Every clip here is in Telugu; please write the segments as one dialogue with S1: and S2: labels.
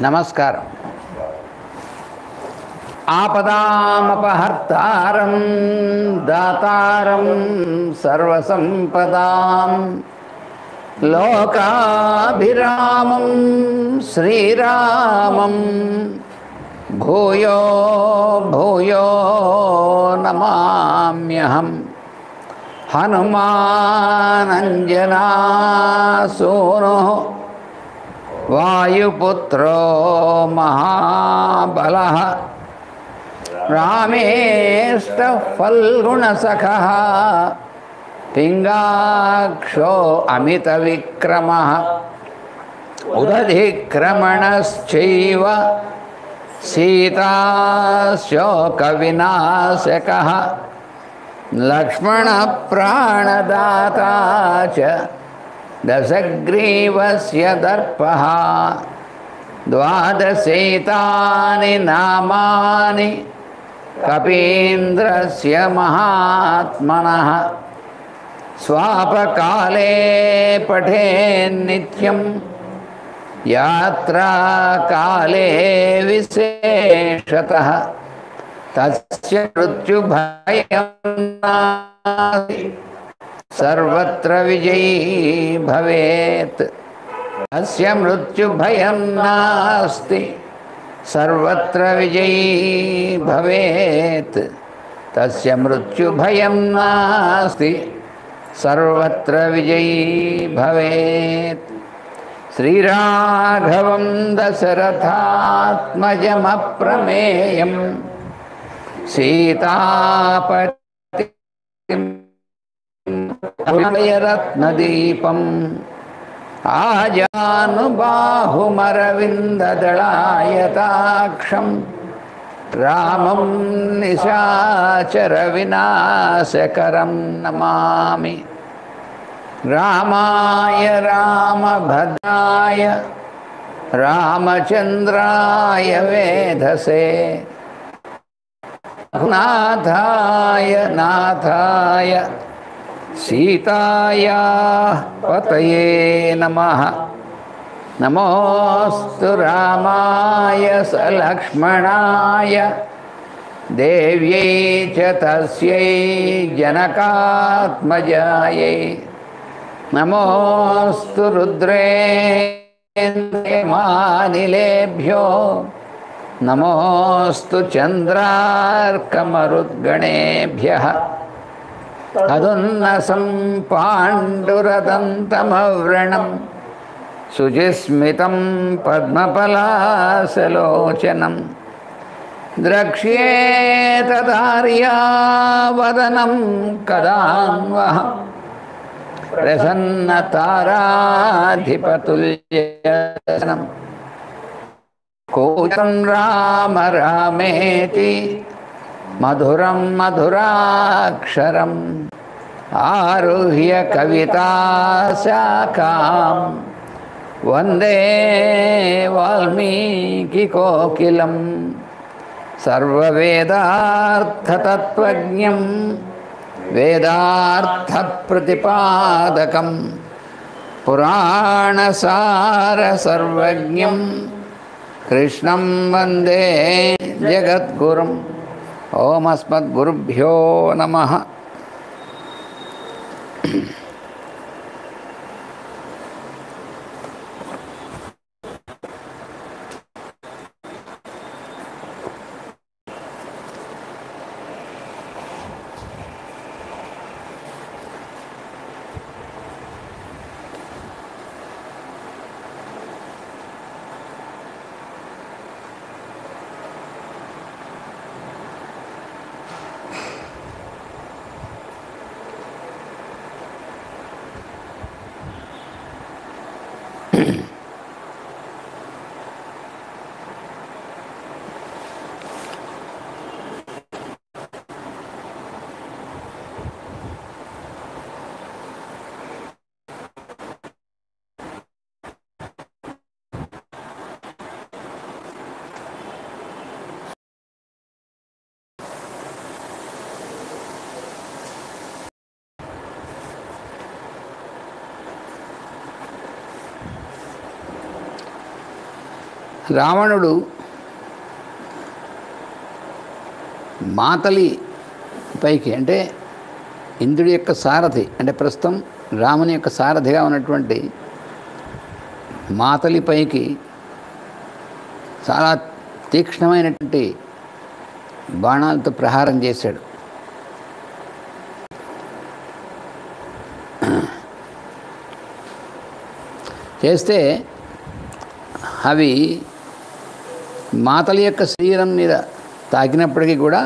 S1: నమస్కారం. ఆపదామపహర్తారం దాతారం సర్వసంపదాం లోకాభిరామం శ్రీరామం భూయో భూయో నమామ్యహం. హనుమానంజనాసూనుః వాయుపుత్రో మహాబలః రామేష్టః ఫల్గుణసఖः పింగాక్షో అమితవిక్రమः ఉదధిక్రమణశ్చైవ సీతాశోకవినాశకः లక్ష్మణప్రాణదాతా చ దశగ్రీవస్య దర్పః. ద్వాదశైతాని నామాని కపీంద్రస్య మహాత్మనః. స్వాపకాలే పఠేన్నిత్యం యాత్రాకాలే విశేషతః. తస్య మృత్యుభయం నాస్తి సర్వత్ర విజయీ భవేత్. తస్య మృత్యుభయం నాస్తి సర్వత్ర విజయీ భవేత్. తస్య మృత్యుభయం నాస్తి సర్వత్ర విజయీ భవేత్. శ్రీరాఘవం దశరథాత్మజమప్రమేయం సీతాపతిం రత్నదీపం ఆజానుబాహుమరవిందదళాయతాక్షం రామం నిశాచర వినాశకరం నమామి. రామాయ రామభద్రాయ రామచంద్రాయ వేధసే నాథాయ నాథాయ సీతాయా పతయే నమః. నమోస్తు రామాయ సలక్ష్మణాయ దేవ్యై చ తస్యై జనకాత్మజాయై. నమోస్తు రుద్రేంద్రమానిలేభ్యో నమోస్తు చంద్రార్కమరుద్గణేభ్యః. తదున్నసం పాండురదంతమవ్రణం శుచిస్మితం పద్మపలాసలోచనం. ద్రక్ష్యేతదార్యావదనం కదాన్వహం ప్రసన్నతారాధిపతుల్యదనం. కూతం రామ రామేతి మధురం మధురాక్షరం ఆరుహ్య కవితాశాఖాం వందే వాల్మీకికోకిలం. సర్వవేదార్థతత్వజ్ఞం వేదార్థప్రతిపాదకం పురాణసారసర్వజ్ఞం కృష్ణం వందే జగద్గురుం. ఓం అస్మద్గురుభ్యో నమః. రావణుడు మాతలి పైకి అంటే ఇంద్రుడి యొక్క సారథి, అంటే ప్రస్తుతం రాముని యొక్క సారథిగా ఉన్నటువంటి మాతలి పైకి చాలా తీక్ష్ణమైనటువంటి బాణాలతో ప్రహారం చేశాడు. చేస్తే అవి మాతలి యొక్క శరీరం మీద తాకినప్పటికీ కూడా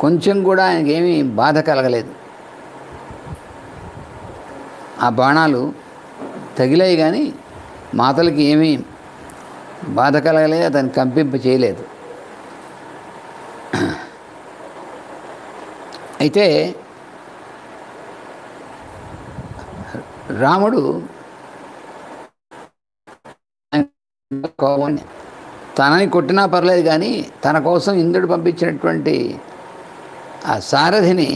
S1: కొంచెం కూడా ఆయనకేమీ బాధ కలగలేదు. ఆ బాణాలు తగిలాయి కానీ మాతలకి ఏమీ బాధ కలగలేదు, అతన్ని కంపింప చేయలేదు. అయితే రాముడు కోపాన్ని తనని కొట్టినా పర్లేదు కానీ తన కోసం ఇంద్రుడు పంపించినటువంటి ఆ సారథిని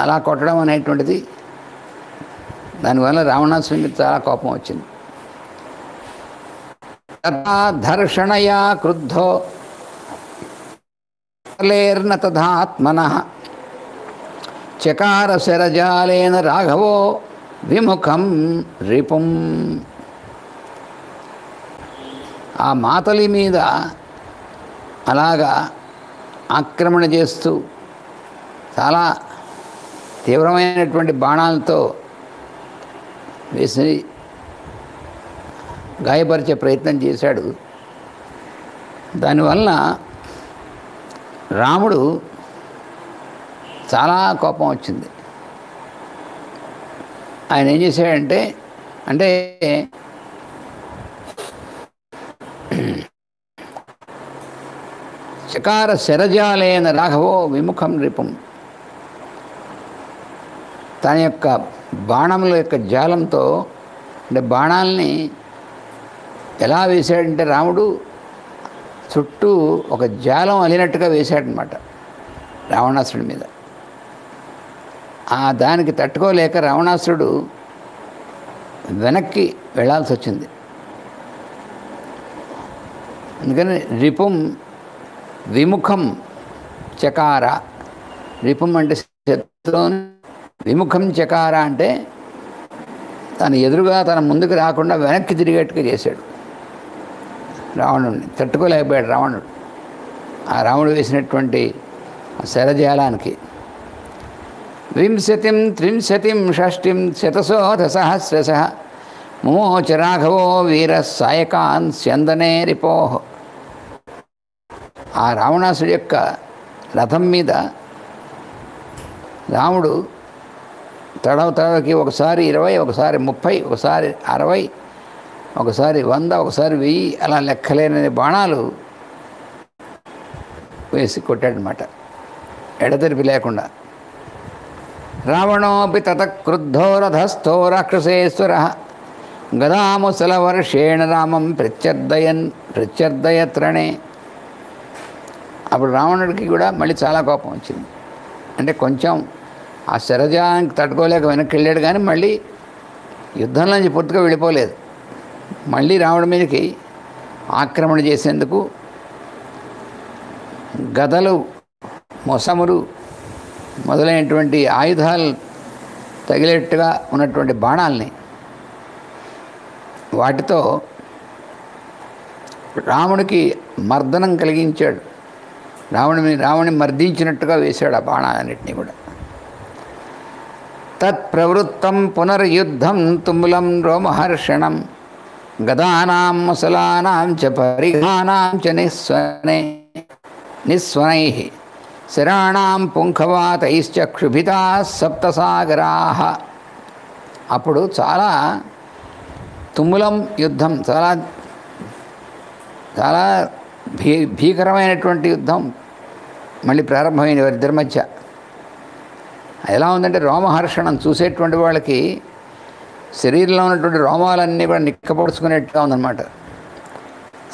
S1: అలా కొట్టడం అనేటువంటిది, దానివల్ల రావణాసురునికి చాలా కోపం వచ్చింది. ధర్షణయా క్రుద్ధో తథాత్మనః చకార శరజాలేన రాఘవో విముఖం రిపుం. ఆ మాతలి మీద అలాగా ఆక్రమణ చేస్తూ చాలా తీవ్రమైనటువంటి బాణాలతో వేసి గాయపరిచే ప్రయత్నం చేశాడు. దానివల్ల రాముడు చాలా కోపం వచ్చింది. ఆయన ఏం చేశాడంటే, అంటే చకార శరజాలేన రాఘవో విముఖం రిపుం. తన యొక్క బాణముల యొక్క జాలంతో, అంటే బాణాలని ఎలా వేశాడంటే రాముడు చుట్టూ ఒక జాలం అలినట్టుగా వేశాడనమాట రావణాసురుడి మీద. ఆ దానికి తట్టుకోలేక రావణాసురుడు వెనక్కి వెళ్ళాల్సి వచ్చింది. అందుకని రిపుం విముఖం చకార. రిపుం అంటే శత్రువుని, విముఖం చకార అంటే తన ఎదురుగా తన ముందుకు రాకుండా వెనక్కి తిరిగేట్టుగా చేశాడు రావణుడిని. తట్టుకోలేకపోయాడు రావణుడు ఆ రాముడు వేసినటువంటి శరజాలానికి. వింశతిం త్రింశతిం షష్టిం శతశోధ సహస్రశ ముమోచ రాఘవో వీర సాయకాన్ స్యందనే రిపోహ. ఆ రావణాసుడి యొక్క రథం మీద రాముడు తడవకి ఒకసారి 20, ఒకసారి 30, ఒకసారి 60, ఒకసారి 100, ఒకసారి 1000 అలా లెక్కలేని బాణాలు వేసి కొట్టాడనమాట ఎడతెరిపి లేకుండా. రావణోపి తత క్రుద్ధో రథస్థో రాక్షసేశ్వర గదాముసలవర్షేణ రామం ప్రత్యర్థయత్రణే. అప్పుడు రావణుడికి కూడా మళ్ళీ చాలా కోపం వచ్చింది. అంటే కొంచెం ఆ శరజానికి తట్టుకోలేక వెనక్కి వెళ్ళాడు కానీ మళ్ళీ యుద్ధంలోంచి పూర్తిగా వెళ్ళిపోలేదు. మళ్ళీ రావణుడి మీదకి ఆక్రమణ చేసేందుకు గదలు, మొసములు మొదలైనటువంటి ఆయుధాలు తగిలేట్టుగా ఉన్నటువంటి బాణాలని వాటితో రాముడికి మర్దనం కలిగించాడు. రావణుని మర్దించినట్టుగా వేశాడు ఆ బాణాలన్నింటినీ కూడా. తత్ప్రవృత్తం పునర్యుద్ధం తుములం రోమహర్షణం గదానాం ముసలానాం చ పరిఘానాం చ నిస్వనైః శరాణాం పుంఖవాతైశ్చ క్షుభితా సప్తసాగరాః. అప్పుడు చాలా తుములం యుద్ధం, చాలా చాలా భీకరమైనటువంటి యుద్ధం మళ్ళీ ప్రారంభమైంది వారిద్దరి మధ్య. ఎలా ఉందంటే రోమహర్షణం, చూసేటువంటి వాళ్ళకి శరీరంలో ఉన్నటువంటి రోమాలన్నీ కూడా నిక్కపొడుచుకునేట్టుగా ఉందన్నమాట.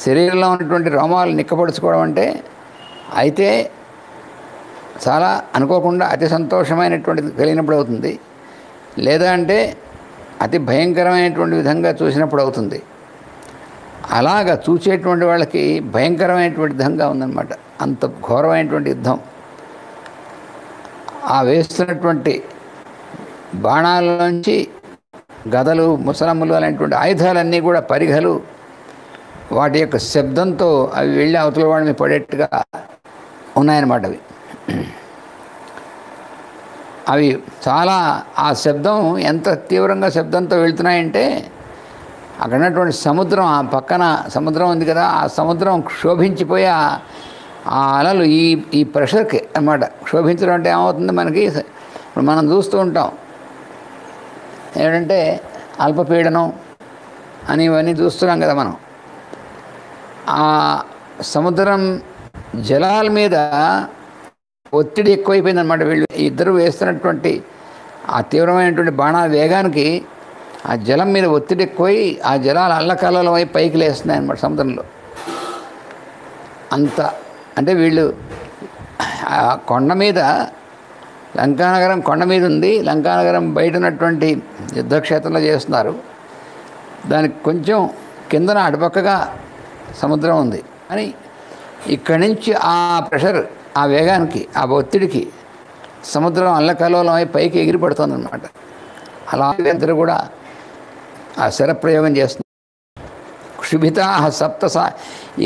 S1: శరీరంలో ఉన్నటువంటి రోమాలు నిక్కపొడుచుకోవడం అంటే అయితే చాలా అనుకోకుండా అతి సంతోషమైనటువంటిది కలిగినప్పుడు అవుతుంది, లేదా అంటే అతి భయంకరమైనటువంటి విధంగా చూసినప్పుడు అవుతుంది. అలాగా చూసేటువంటి వాళ్ళకి భయంకరమైనటువంటి యుద్ధంగా ఉందన్నమాట. అంత ఘోరమైనటువంటి యుద్ధం. ఆ వేస్తున్నటువంటి బాణాలలోంచి గదలు, ముసలమ్ములు అనేటువంటి ఆయుధాలన్నీ కూడా పరిఘలు వాటి యొక్క శబ్దంతో అవి వెళ్ళి అవతల వాడి మీద పడేట్టుగా ఉన్నాయన్నమాట. అవి చాలా ఆ శబ్దం ఎంత తీవ్రంగా శబ్దంతో వెళ్తున్నాయంటే అక్కడ ఉన్నటువంటి సముద్రం, ఆ పక్కన సముద్రం ఉంది కదా, ఆ సముద్రం క్షోభించిపోయి ఆ అలలు ఈ ప్రెషర్కి అన్నమాట. క్షోభించడం అంటే ఏమవుతుంది, మనకి ఇప్పుడు మనం చూస్తూ ఉంటాం ఏంటంటే అల్పపీడనం అని ఇవన్నీ చూస్తున్నాం కదా మనం. ఆ సముద్రం జలాల మీద ఒత్తిడి ఎక్కువైపోయిందన్నమాట. వీళ్ళు ఇద్దరు వేస్తున్నటువంటి ఆ తీవ్రమైనటువంటి బాణాల వేగానికి ఆ జలం మీద ఒత్తిడి ఎక్కువై ఆ జలాలు అల్లకల్లోలం అయి పైకి లేస్తున్నాయి అన్నమాట సముద్రంలో. అంత అంటే వీళ్ళు ఆ కొండ మీద, లంకానగరం కొండ మీద ఉంది, లంకానగరం బయట ఉన్నటువంటి యుద్ధక్షేత్రంలో చేస్తున్నారు. దానికి కొంచెం కిందన అటుపక్కగా సముద్రం ఉంది అని ఇక్కడి నుంచి ఆ ప్రెషర్, ఆ వేగానికి, ఆ ఒత్తిడికి సముద్రం అల్లకల్లోలం అయి పైకి ఎగిరిపడుతుంది అన్నమాట. అలా ఇద్దరు కూడా ఆ శరప్రయోగం చేస్తున్నారు. క్షుభితా సప్త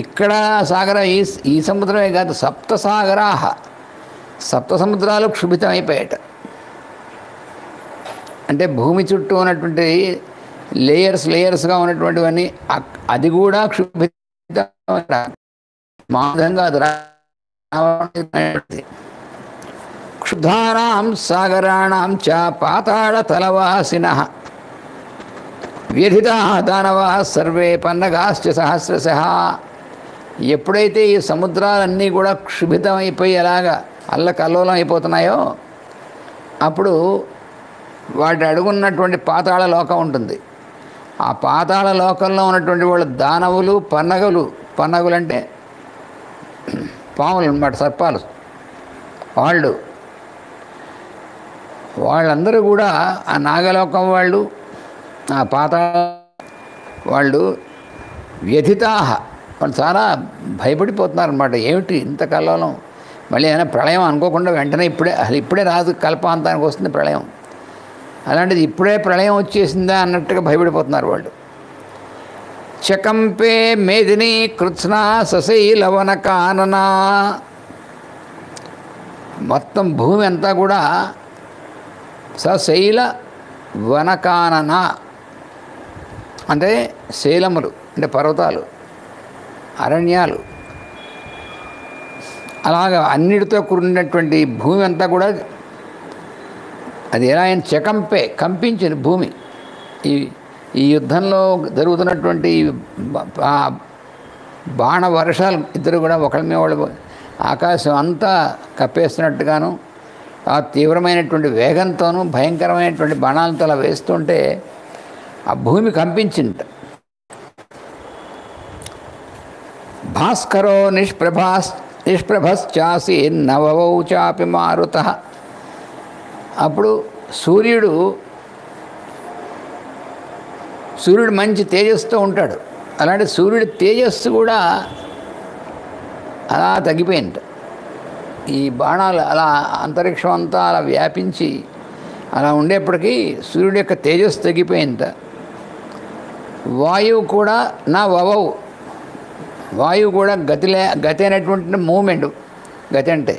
S1: ఇక్కడ సాగర ఈ సముద్రమే కాదు, సప్త సాగరా, సప్త సముద్రాలు క్షుభితమైపోయాట. అంటే భూమి చుట్టూ ఉన్నటువంటి లేయర్స్గా ఉన్నటువంటివన్నీ అది కూడా క్షుభిత మాధంగా క్షుధానాం సాగరాణం చ పాతాళ తలవాసినః వ్యధితా దానవా సర్వే పన్నగాశ్చ సహస్రశః. ఎప్పుడైతే ఈ సముద్రాలన్నీ కూడా క్షుభితమైపోయి అలాగా అల్లకల్లోలం అయిపోతున్నాయో అప్పుడు వాటి అడుగున్నటువంటి పాతాళ లోకం ఉంటుంది. ఆ పాతాళ లోకంలో ఉన్నటువంటి వాళ్ళు దానవులు, పన్నగులు అంటే పాములు అన్నమాట, సర్పాలు. వాళ్ళందరూ కూడా ఆ నాగలోకం వాళ్ళు, ఆ పాతాళ వాళ్ళు వ్యధితాహ, వాళ్ళు చాలా భయపడిపోతున్నారు అన్నమాట. ఏమిటి ఇంత కల్లోలం, మళ్ళీ ఏమైనా ప్రళయం అనుకోకుండా వెంటనే ఇప్పుడే రాదు, కల్పాంతానికి వస్తుంది ప్రళయం, అలాంటిది ఇప్పుడే ప్రళయం వచ్చేసిందా అన్నట్టుగా భయపడిపోతున్నారు వాళ్ళు. చకంపే మేదిని కృత్స్నా సశైలవన కాననా, మొత్తం భూమి అంతా కూడా సశైల వనకానన అంటే శైలములు అంటే పర్వతాలు, అరణ్యాలు, అలాగా అన్నిటితో కూడినటువంటి భూమి అంతా కూడా అది ఎలా అయినా చకంపే కంపించింది భూమి. ఈ యుద్ధంలో జరుగుతున్నటువంటి బాణ వర్షాలు ఇద్దరు కూడా ఒకళ్ళ మీద వాళ్ళు ఆకాశం అంతా కప్పేస్తున్నట్టుగాను, ఆ తీవ్రమైనటువంటి వేగంతోనూ భయంకరమైనటువంటి బాణాలతో అలా వేస్తుంటే ఆ భూమి కంపించింది. భాస్కరో నిష్ప్రభశ్చాసి నవవౌ చాపి మారుతః. అప్పుడు సూర్యుడు మంచి తేజస్సుతో ఉంటాడు. అలాంటి సూర్యుడి తేజస్సు కూడా అలా తగ్గిపోయింది. ఈ బాణాలు అలా అంతరిక్షం అంతా అలా వ్యాపించి అలా ఉండేప్పటికీ సూర్యుడి యొక్క తేజస్సు తగ్గిపోయింది. వాయువు కూడా వాయువు కూడా గతి అనేటువంటి మూమెంట్. గతి అంటే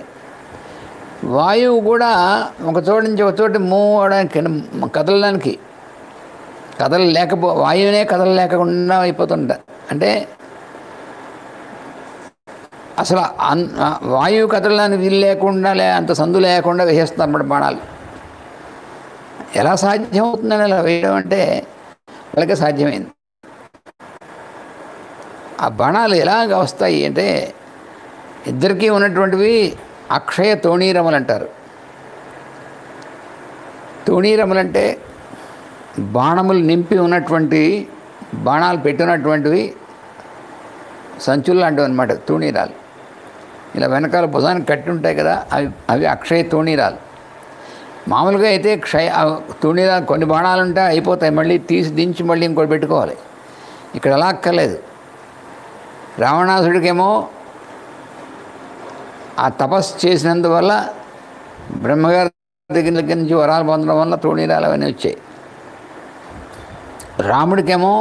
S1: వాయువు కూడా ఒక చోటు నుంచి ఒక చోటు మూవ్ అవడానికి, కదలడానికి వాయువునే కదలలేకుండా అయిపోతుంట. అంటే అసలు వాయువు కదలడానికి వీలు లేకుండా అంత సందు లేకుండా వేసేస్తున్నారు అన్నమాట బాణాలు. ఎలా సాధ్యమవుతుందని అలా వేయడం అంటే వాళ్ళకే సాధ్యమైంది. ఆ బాణాలు ఎలాగ వస్తాయి అంటే ఇద్దరికీ ఉన్నటువంటివి అక్షయ తోణీరములు అంటారు. తోణీరములు అంటే బాణములు నింపి ఉన్నటువంటి, బాణాలు పెట్టినటువంటివి సంచులు లాంటివి అన్నమాట తూణీరాలు. ఇలా వెనకాల భుజానికి కట్టి ఉంటాయి కదా, అవి అక్షయ తూణీరాలు. మామూలుగా అయితే తూణీరాలు కొన్ని బాణాలు ఉంటే అయిపోతాయి, మళ్ళీ తీసి దించి మళ్ళీ ఇంకోటి పెట్టుకోవాలి. ఇక్కడ అలా అక్కర్లేదు. రావణాసుడికేమో ఆ తపస్సు చేసినందువల్ల బ్రహ్మగారి దగ్గర నుంచి వరాలు పొందడం వల్ల తూణీరాలు అవన్నీ వచ్చాయి. రాముడికేమో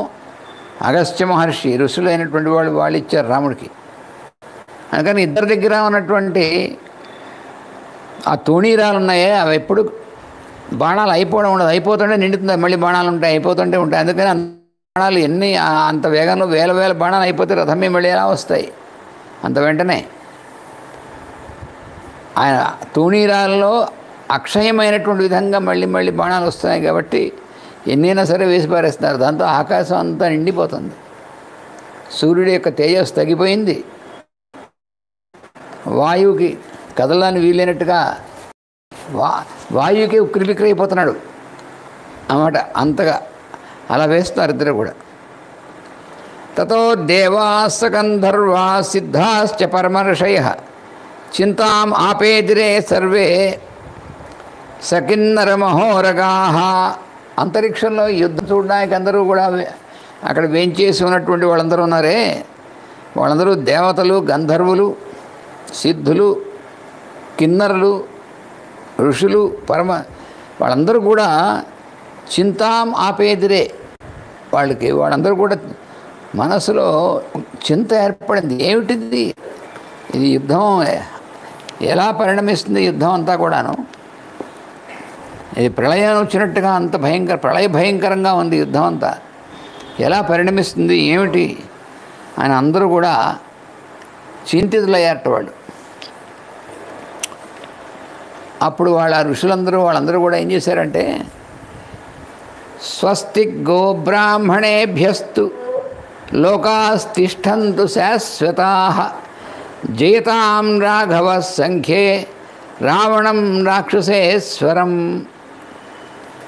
S1: అగస్త్య మహర్షి ఋషులైనటువంటి వాళ్ళు ఇచ్చారు రాముడికి. అందుకని ఇద్దరి దగ్గర ఉన్నటువంటి ఆ తూణీరాలు ఉన్నాయే అవి ఎప్పుడు బాణాలు అయిపోవడం ఉండదు, అయిపోతుంటే నిండుతుంది, మళ్ళీ బాణాలు ఉంటాయి, అయిపోతుంటే ఉంటాయి. అందుకని బాణాలు ఎన్ని అంత వేగంలో వేల బాణాలు అయిపోతే రథమే మళ్ళీ ఎలా వస్తాయి అంత వెంటనే. ఆయన తూణీరాలలో అక్షయమైనటువంటి విధంగా మళ్ళీ బాణాలు వస్తున్నాయి కాబట్టి ఎన్నైనా సరే వేసి పారేస్తున్నారు. దాంతో ఆకాశం అంతా నిండిపోతుంది. సూర్యుడి యొక్క తేజస్సు తగ్గిపోయింది. వాయువుకి కదలని వీలైనట్టుగా వాయువుకి ఉక్కిరిబిక్కిరి అయిపోతున్నాడు అన్నమాట. అంతగా అలా వేస్తున్నారు ఇద్దరు కూడా. తతో దేవాస్ గంధర్వా సిద్ధాశ్చ పరమర్షయః చింతాం ఆపేదిరే సర్వే సకిన్నర మహోరగాః. అంతరిక్షంలో యుద్ధం చూడడానికి అందరూ కూడా అక్కడ వేంచేసి ఉన్నటువంటి వాళ్ళందరూ ఉన్నారే, వాళ్ళందరూ దేవతలు, గంధర్వులు, సిద్ధులు, కిన్నరులు, ఋషులు, వాళ్ళందరూ కూడా చింతాం ఆపేదిరే. వాళ్ళందరూ కూడా మనసులో చింత ఏర్పడింది. ఏమిటిది ఇది యుద్ధం, ఎలా పరిణమిస్తుంది యుద్ధం అంతా కూడాను? ఇది ప్రళయం వచ్చినట్టుగా అంత ప్రళయ భయంకరంగా ఉంది యుద్ధం అంతా. ఎలా పరిణమిస్తుంది ఏమిటి అని అందరూ కూడా చింతితులయ్యారట వాళ్ళు. అప్పుడు వాళ్ళందరూ కూడా ఏం చేశారంటే, స్వస్తి గో బ్రాహ్మణేభ్యస్తు లోకాస్తిష్టంతు శాశ్వతాః జయతాం రాఘవ సంఖ్యే రావణం రాక్షసేశ్వరం.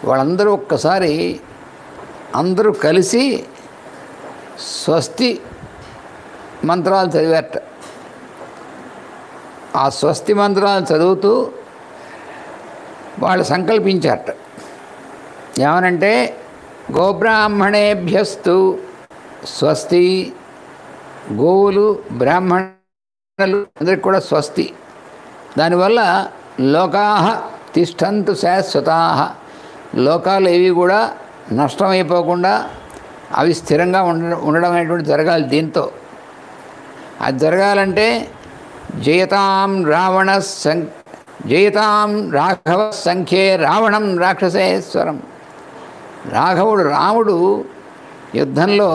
S1: వాళ్ళందరూ ఒక్కసారి అందరూ కలిసి స్వస్తి మంత్రాలు చదివారట. ఆ స్వస్తి మంత్రాలు చదువుతూ వాళ్ళు సంకల్పించారట. ఏమనంటే, గోబ్రాహ్మణేభ్యస్తు స్వస్తి. గోవులు, బ్రాహ్మణులు అందరికి కూడా స్వస్తి. దానివల్ల లోకాః తిష్టంతు శాశ్వతాః. లోకాలు ఏవి కూడా నష్టమైపోకుండా అవి స్థిరంగా ఉండడం అనేటువంటి జరగాలి. దీంతో అది జరగాలంటే జయతాం రాఘవ సంఖ్యే రావణం రాక్షసేశ్వరం. రాముడు యుద్ధంలో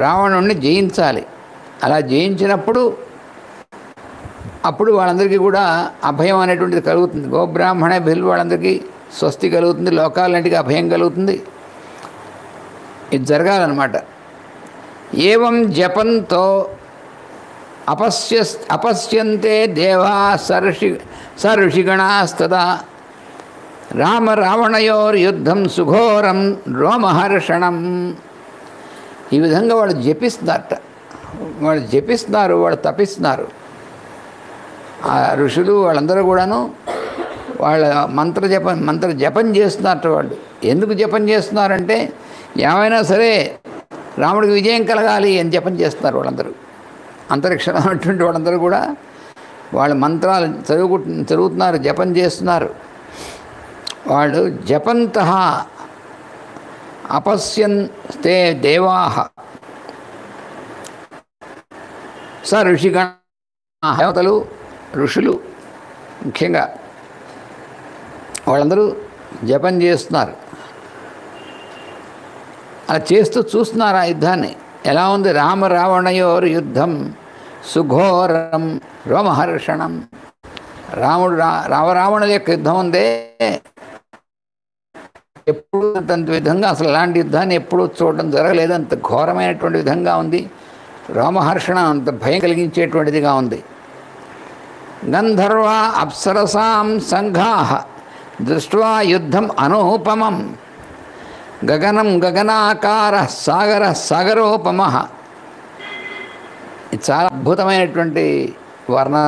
S1: రావణుణ్ణి జయించాలి. అలా జయించినప్పుడు అప్పుడు వాళ్ళందరికీ కూడా అభయం అనేటువంటిది కలుగుతుంది. గోబ్రాహ్మణ బిల్లు వాళ్ళందరికీ స్వస్తి కలుగుతుంది, లోకాలన్నిటికీ అభయం కలుగుతుంది. ఇది జరగాలన్నమాట. ఏవం జపంతో అపశ్యంతే దేవా సఋషిగణాస్తదా రావణయోర్యుద్ధం సుఘోరం రోమహర్షణం. ఈ విధంగా వాళ్ళు జపిస్తున్నారట. వాళ్ళు తపిస్తున్నారు. ఆ ఋషులు వాళ్ళందరూ కూడాను వాళ్ళ మంత్ర జపం చేస్తున్నారట. వాళ్ళు ఎందుకు జపం చేస్తున్నారంటే, ఏమైనా సరే రాముడికి విజయం కలగాలి అని జపం చేస్తున్నారు వాళ్ళందరూ. అంతరిక్షంలో ఉన్నటువంటి వాళ్ళందరూ కూడా వాళ్ళ మంత్రాలు చదువుతున్నారు, జపం చేస్తున్నారు. వాళ్ళు జపంతః అపశ్యంతే దేవాః ఋషిగణ. దేవతలు, ఋషులు ముఖ్యంగా వాళ్ళందరూ జపం చేస్తున్నారు. అలా చేస్తూ చూస్తున్నారు ఆ యుద్ధాన్ని. ఎలా ఉంది? రావణయోర్ యుద్ధం సుఘోరం రోమహర్షణం. రావణుల యొక్క యుద్ధం ఉందే, ఎప్పుడు అంత విధంగా అసలు అలాంటి యుద్ధాన్ని ఎప్పుడూ చూడడం జరగలేదు. అంత ఘోరమైనటువంటి విధంగా ఉంది. రోమహర్షణం అంత భయం కలిగించేటువంటిదిగా ఉంది. గంధర్వ అప్సరసాం సంఘాః దృష్ట్వా యుద్ధం అనూపమం గగనం గగనాకార సాగరోపమః. ఇది చాలా అద్భుతమైనటువంటి వర్ణన.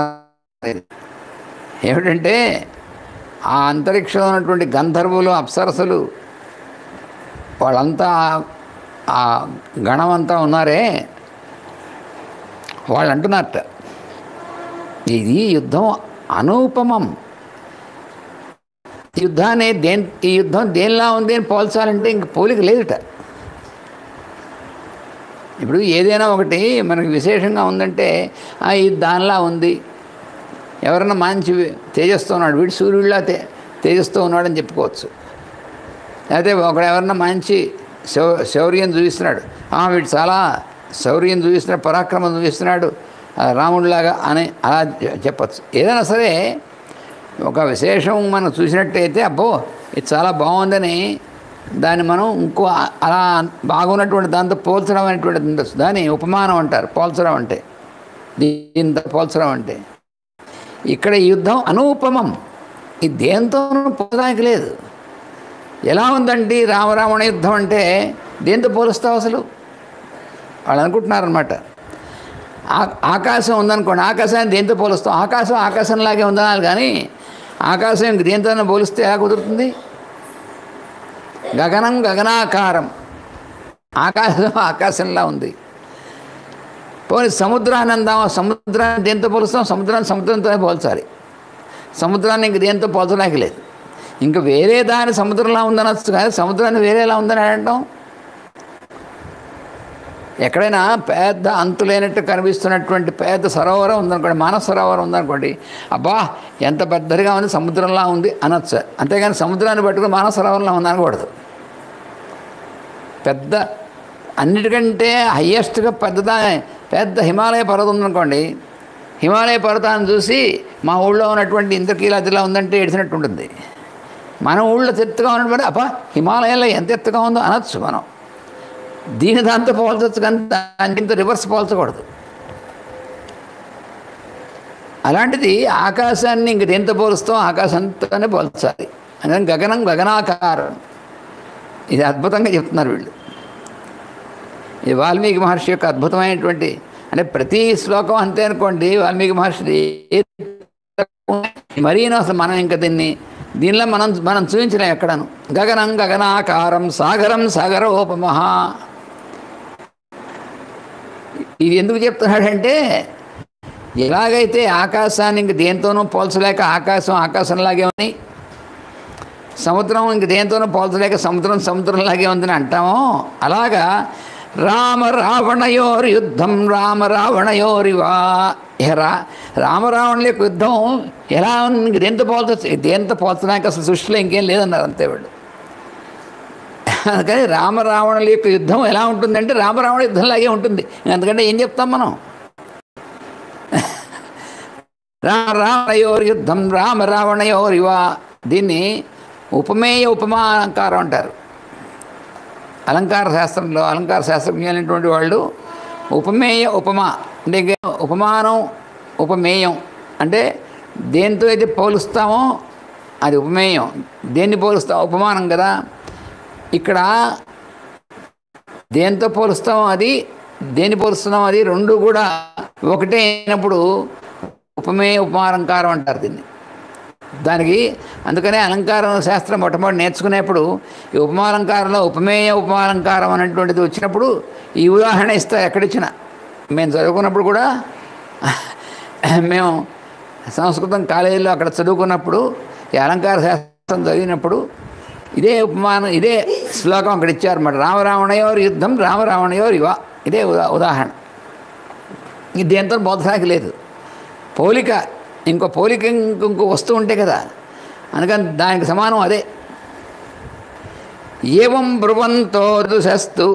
S1: ఏమిటంటే, ఆ అంతరిక్షంలో ఉన్నటువంటి గంధర్వులు, అప్సరసులు వాళ్ళంతా ఆ గణమంతా ఉన్నారే, వాళ్ళు అంటున్నారట, ఇది యుద్ధం అనూపమం, ఈ యుద్ధం దేనిలా ఉంది అని పోల్చాలంటే ఇంక పోలిక లేదుట. ఇప్పుడు ఏదైనా ఒకటి మనకి విశేషంగా ఉందంటే ఇది దానిలా ఉంది, ఎవరన్నా మంచి తేజస్తో ఉన్నాడు, వీడు సూర్యుడిలా తేజస్తో ఉన్నాడని చెప్పుకోవచ్చు. అయితే ఒకడు ఎవరన్నా మంచి శౌర్యం చూపిస్తున్నాడు, వీడు చాలా శౌర్యం చూపిస్తున్నాడు, పరాక్రమం చూపిస్తున్నాడు రాముడిలాగా అని అలా చెప్పచ్చు. ఏదైనా సరే ఒక విశేషం మనం చూసినట్టయితే అబ్బో ఇది చాలా బాగుందని దాన్ని మనం ఇంకో అలా బాగున్నటువంటి దాంతో పోల్చడం అనేటువంటిది ఉండొచ్చు. దాన్ని ఉపమానం అంటారు, పోల్చడం అంటే, దీంతో పోల్చడం అంటే. ఇక్కడ ఈ యుద్ధం అనూపమం, ఇది దేంతోనూ పోల్చడానికి లేదు. ఎలా ఉందండి రామరావణ యుద్ధం అంటే దేంతో పోలుస్తావు అసలు? వాళ్ళు అనుకుంటున్నారనమాట. ఆకాశం ఉందనుకోండి, ఆకాశాన్ని దేంతో పోలుస్తాం? ఆకాశంలాగే ఉందనాలి, కానీ ఆకాశం ఇంక దేంతోనే పోలిస్తే ఎలా కుదురుతుంది? గగనం గగనాకారం, ఆకాశంలా ఉంది. పోనీ సముద్రాన్ని అందాం, సముద్రాన్ని దేంతో పోలుస్తాం? సముద్రంతోనే పోల్చాలి. సముద్రాన్ని ఇంక దేంతో పోల్చడానికి లేదు. ఇంకా వేరే దాని సముద్రంలా ఉందనొచ్చు, కానీ సముద్రాన్ని వేరేలా ఉందని అనడం. ఎక్కడైనా పెద్ద అంతులేనట్టు కనిపిస్తున్నటువంటి పెద్ద సరోవరం ఉందనుకోండి, మానస సరోవరం ఉందనుకోండి, అబ్బా ఎంత పెద్దదిగా ఉంది, సముద్రంలా ఉంది అనొచ్చు. అంతేగాని సముద్రాన్ని పట్టుకుని మానస సరోవరంలా ఉంది అనకూడదు. పెద్ద అన్నిటికంటే హయ్యెస్ట్గా పెద్ద హిమాలయ పర్వతం ఉందనుకోండి, హిమాలయ పర్వతాన్ని చూసి మా ఊళ్ళో ఉన్నటువంటి ఇంద్రకీలాద్రిలా ఉందంటే ఏడ్చినట్టు ఉంటుంది. మన ఊళ్ళో ఎత్తుగా ఉన్నటువంటి అబ్బా హిమాలయాల్లో ఎంత ఎత్తుగా ఉందో అనొచ్చు మనం. దీని దాంతో పోల్చవచ్చు, కానీ దాంతో రివర్స్ పోల్చకూడదు. అలాంటిది ఆకాశాన్ని ఇంక దేంతో పోలుస్తాం? ఆకాశంతోనే పోల్చాలి. అందుకని గగనం గగనాకారం, ఇది అద్భుతంగా చెప్తున్నారు వీళ్ళు. ఇది వాల్మీకి మహర్షి యొక్క అద్భుతమైనటువంటి, అంటే ప్రతి శ్లోకం అంతే అనుకోండి వాల్మీకి మహర్షి. మరీనో అసలు మనం ఇంకా దీనిలో మనం చూపించలేం ఎక్కడను. గగనం గగనాకారం సాగరం సాగరోపమః. ఇది ఎందుకు చెప్తున్నాడంటే, ఎలాగైతే ఆకాశాన్ని ఇంక దేంతోనూ పోల్చలేక ఆకాశంలాగే ఉంది, సముద్రం ఇంక దేంతోనూ పోల్చలేక సముద్రంలాగే ఉందని అంటామో, అలాగా రామ రావణయోర్ యుద్ధం రామ రావణయోరివా. రామరావణుల యొక్క యుద్ధం ఎలా ఉంది, దేంతో పోల్చడానికి అసలు సృష్టిలో ఇంకేం లేదన్నారు అంతే వాళ్ళు. అందుకని రామరావణుల యొక్క యుద్ధం ఎలా ఉంటుందంటే రామరావణ యుద్ధంలాగే ఉంటుంది. అందుకంటే ఏం చెప్తాం మనం? రావణయోర్ యుద్ధం రామ రావణయోరివా. దీన్ని ఉపమేయ ఉపమానంకారం అంటారు. అలంకార శాస్త్రజ్ఞులైనటువంటి వాళ్ళు ఉపమేయ ఉపమా అంటే ఉపమానం ఉపమేయం అంటే దేంతో అయితే పోలుస్తామో అది ఉపమేయం, దేన్ని పోలుస్తామో ఉపమానం కదా. ఇక్కడ దేంతో పోలుస్తామో అది, దేన్ని పోలుస్తున్నామో అది, రెండు కూడా ఒకటే అయినప్పుడు ఉపమేయ ఉపమాలంకారం అంటారు దీన్ని. దానికి అందుకనే అలంకారం శాస్త్రం మొట్టమొదటి నేర్చుకునేప్పుడు ఈ ఉపమాలంకారంలో ఉపమేయ ఉపమాలంకారం అనేటువంటిది వచ్చినప్పుడు ఈ ఉదాహరణ ఇస్తా. ఎక్కడిచ్చినా మేము చదువుకున్నప్పుడు కూడా, మేము సంస్కృతం కాలేజీలో అక్కడ చదువుకున్నప్పుడు ఈ అలంకార శాస్త్రం చదివినప్పుడు ఇదే ఉపమానం, ఇదే శ్లోకం అక్కడ ఇచ్చారన్నమాట. రామరావణయోర్ యుద్ధం రామరావణయోరివ. ఇదే ఉదాహరణ. ఇది దేంతో బోధడానికి లేదు. పోలిక, ఇంకో వస్తూ ఉంటే కదా, అందుకని దానికి సమానం అదే. ఏవం బ్రువంతో దృశస్తు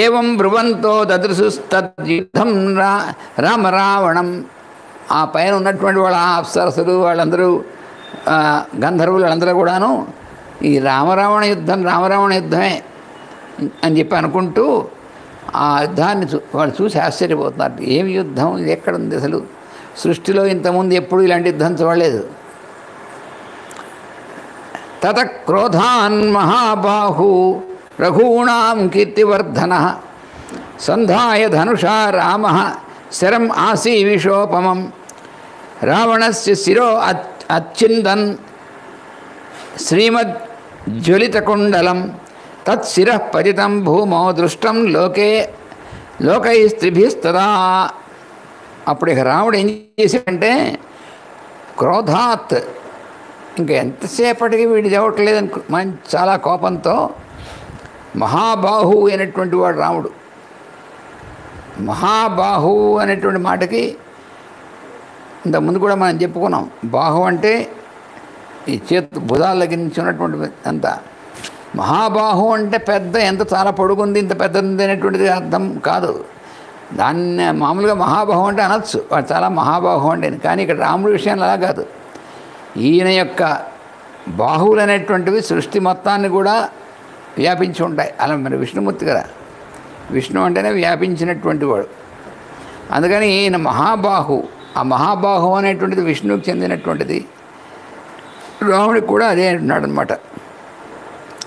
S1: ఏవం బ్రువంతో దదృశుస్తద్యుద్ధం రామరావణం. ఆ పైన ఉన్నటువంటి వాళ్ళ అప్సరసులు వాళ్ళందరూ గంధర్వులు వాళ్ళందరూ కూడాను ఈ రామరావణ యుద్ధమే అని చెప్పి అనుకుంటూ ఆ యుద్ధాన్ని వాళ్ళు చూసి ఆశ్చర్యపోతున్నారు. ఏమి యుద్ధం, ఇది ఎక్కడుంది అసలు? సృష్టిలో ఇంతకుముందు ఎప్పుడు ఇలాంటి యుద్ధం చూడలేదు. తత క్రోధాన్ మహాబాహు రఘూణాం కీర్తివర్ధన సంధాయ ధనుషా రామ శరం ఆసీవిషోపమం రావణస్య శిరో అచ్చిందన్ శ్రీమజ్జ్వలితకుండలం తత్శిరః పతితం భూమో దృష్టం లోకే లోకైస్త్రిభిస్తదా. అప్పుడు ఇక రాముడు ఏం చేశాడంటే క్రోధాత్, ఇంకా ఎంతసేపటికి వీడి దేవట్లేదని చాలా కోపంతో మహాబాహు అయినటువంటి వాడు రాముడు. మహాబాహు అనేటువంటి మాటకి ఇంతకుముందు కూడా మనం చెప్పుకున్నాం. బాహు అంటే ఈ చేతు భుజాల దగ్గర నుంచి ఉన్నటువంటి అంత. మహాబాహు అంటే పెద్ద, ఎంత చాలా పొడుగుంది, ఇంత పెద్దది అనేటువంటిది అర్థం కాదు. దాన్ని మామూలుగా మహాబాహు అంటే అనొచ్చు, వాడు చాలా మహాబాహు అంటే. కానీ ఇక్కడ రాముడి విషయంలో అలా కాదు. ఈయన యొక్క బాహువులు అనేటువంటివి సృష్టి మొత్తాన్ని కూడా వ్యాపించి ఉంటాయి. అలా మరి విష్ణుమూర్తి కదా, విష్ణు అంటేనే వ్యాపించినటువంటి వాడు. అందుకని ఈయన మహాబాహు. ఆ మహాబాహు అనేటువంటిది విష్ణువుకి చెందినటువంటిది. రాముడికి కూడా అదే అంటున్నాడు అనమాట.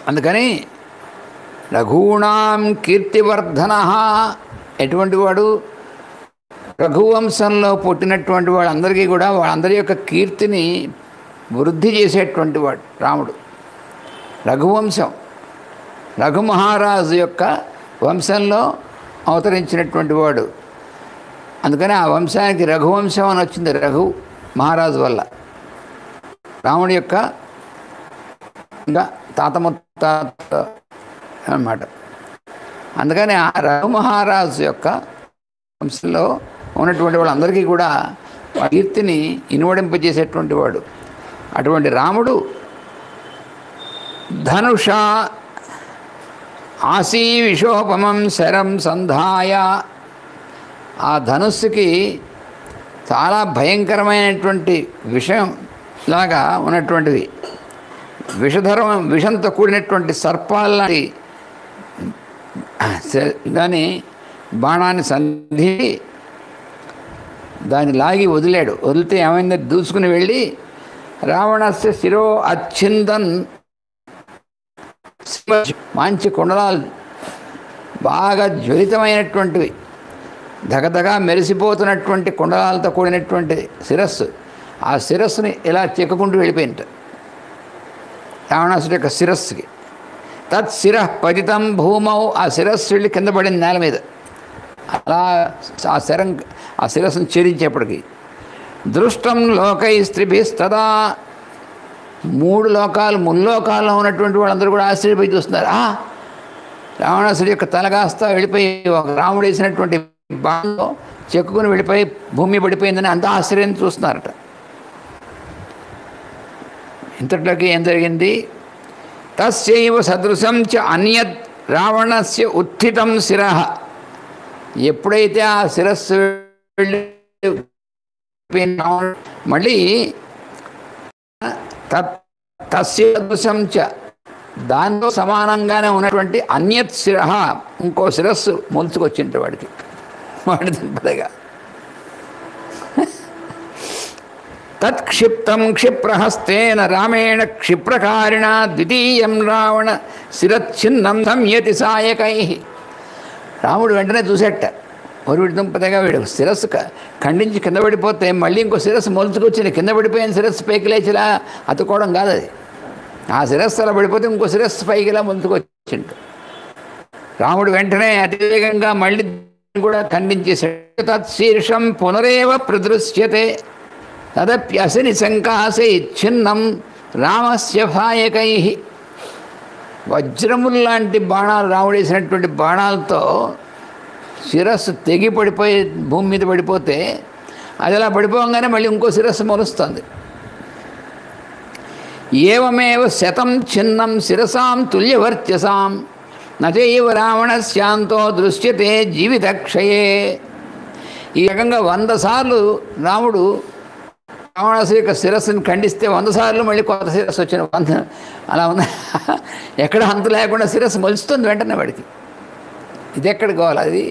S1: అందుకని రఘూణాం కీర్తివర్ధన, ఎటువంటి వాడు? రఘువంశంలో పుట్టినటువంటి వాళ్ళందరికీ కూడా వాళ్ళందరి యొక్క కీర్తిని వృద్ధి చేసేటువంటి వాడు రాముడు. రఘువంశం, రఘు మహారాజు యొక్క వంశంలో అవతరించినటువంటి వాడు. అందుకని ఆ వంశానికి రఘువంశం అని వచ్చింది, రఘు మహారాజు వల్ల. రాముడి యొక్క ఇంకా తాత ముత్తాత అన్నమాట. అందుకని ఆ రఘు మహారాజు యొక్క వంశంలో ఉన్నటువంటి వాళ్ళందరికీ కూడా కీర్తిని ఇనువడింపజేసేటువంటి వాడు. అటువంటి రాముడు ధనుష ఆసీ విశోపమం శరం సంధాయ, ఆ ధనుస్సుకి చాలా భయంకరమైనటువంటి విషయం లాగా ఉన్నటువంటిది, విషంతో కూడినటువంటి సర్పాలని దాని బాణాన్ని సంధి దాన్ని లాగి వదిలాడు. వదిలితే ఏమైందో దూసుకుని వెళ్ళి రావణస్య శిరో అచ్చిందన్, మంచి కుండలాలు బాగా జ్వలితమైనటువంటివి, దగదగా మెరిసిపోతున్నటువంటి కుండలాలతో కూడినటువంటి శిరస్సు, ఆ శిరస్సుని ఇలా చెక్కుకుంటూ వెళ్ళిపోయింట రావణాసుడి యొక్క శిరస్సుకి. తత్ శిర పతితం భూమౌ, ఆ శిరస్సు వెళ్ళి కింద పడింది నేల మీద. అలా ఆ శిరస్సును ఛేదించేప్పటికి దృష్టం లోకై స్త్రీభిస్తదా, మూడు లోకాలు ముల్లోకాల్లో ఉన్నటువంటి వాళ్ళందరూ కూడా ఆశ్చర్యపోయి చూస్తున్నారు. రావణాసుడి యొక్క తలగాస్తా వెళ్ళిపోయి ఒక రాముడు వేసినటువంటి బాణంలో చెక్కుకుని వెళ్ళిపోయి భూమి పడిపోయిందని అంత ఆశ్చర్యం చూస్తున్నారట. ఇంతట్లోకి ఏం జరిగింది? తస్యైవ సదృశం చ అన్యత్ రావణస్య ఉత్థితం శిరః, ఎప్పుడైతే ఆ శిరస్సు మళ్ళీ తస్య సదృశం చ, దానితో సమానంగానే ఉన్నటువంటి అన్యత్ శిరః, ఇంకో శిరస్సు మొలుచుకొచ్చింట వాడికి, వాడి దింపదగా. తత్క్షిప్తం క్షిప్రహస్తేన రామేణ క్షిప్రకారిణ ద్వితీయం రావణ శిరచ్ఛిన్నం సంయతి సాయకై. రాముడు వెంటనే చూసేట, వీడి దుంపదగా వీడు శిరస్సు ఖండించి కింద పడిపోతే మళ్ళీ ఇంకో శిరస్సు మొలుచుకొచ్చింది. కింద పడిపోయిన శిరస్సు పైకి లేచిలా అతుకోవడం కాదు అది, ఆ శిరస్సు అలా పడిపోతే ఇంకో శిరస్సు పైకి ఇలా మొలుచుకొచ్చిండు. రాముడు వెంటనే అతివేగంగా మళ్ళీ కూడా ఖండించేశాడు. తత్శీర్షం పునరేవ ప్రదృశ్యతే తదప్యసని సంకాసే ఛిన్నం రామస్య భాయకై. వజ్రముల్లాంటి బాణాలు, రాముడేసినటువంటి బాణాలతో శిరస్సు తెగి పడిపోయి భూమి మీద పడిపోతే అది అలా పడిపోగానే మళ్ళీ ఇంకో శిరస్సు మొలుస్తుంది. ఏవమేవ శతం ఛిన్నం శిరసాం తుల్యవర్చసాం నచైవ రావణస్యాంతో దృశ్యతే జీవితక్షయే. ఈ రకంగా 100 సార్లు రాముడు రావణాసుడి యొక్క శిరస్సుని ఖండిస్తే 100 సార్లు మళ్ళీ కొత్త శిరస్సు వచ్చిన 100 అలా ఉంది. ఎక్కడ అంతు లేకుండా శిరస్సు మొలుస్తుంది వెంటనే వాడికి. ఇది ఎక్కడికి పోవాలి? అది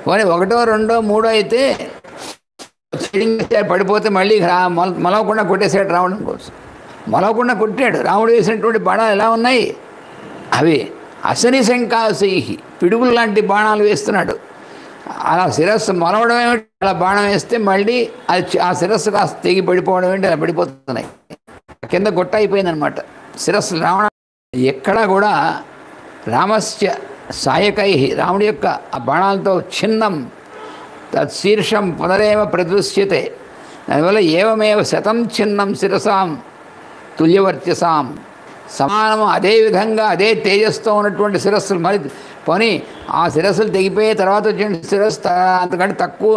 S1: పోనీ 1, 2, 3 అయితే పడిపోతే మళ్ళీ మొలవకుండా కొట్టేసాడు రావణం కోసం. మొలవకుండా కొట్టాడు. రాముడు వేసినటువంటి బాణాలు ఎలా ఉన్నాయి? అవి అసని శంకాశై, పిడుగులు లాంటి బాణాలు వేస్తున్నాడు. అలా శిరస్సు మొలవడం ఏమిటి, అలా బాణం వేస్తే మళ్ళీ అది ఆ శిరస్సు కాస్త తెగి పడిపోవడం ఏంటి, అలా పడిపోతున్నాయి. కింద గొట్ట అయిపోయిందనమాట శిరస్సు. రావణ ఎక్కడా కూడా రామస్య సాయకై రాముడి యొక్క ఆ బాణాలతో ఛిన్నం తత్శీర్షం పునరేవ ప్రదృశ్యతే. దానివల్ల ఏవమేవ శతం ఛిన్నం శిరసాం తుల్యవర్త్యసాం, సమానము అదే విధంగా అదే తేజస్తో ఉన్నటువంటి శిరస్సులు, మరి పోనీ ఆ శిరస్సులు తెగిపోయే తర్వాత వచ్చిన శిరస్సు అంతకంటే తక్కువ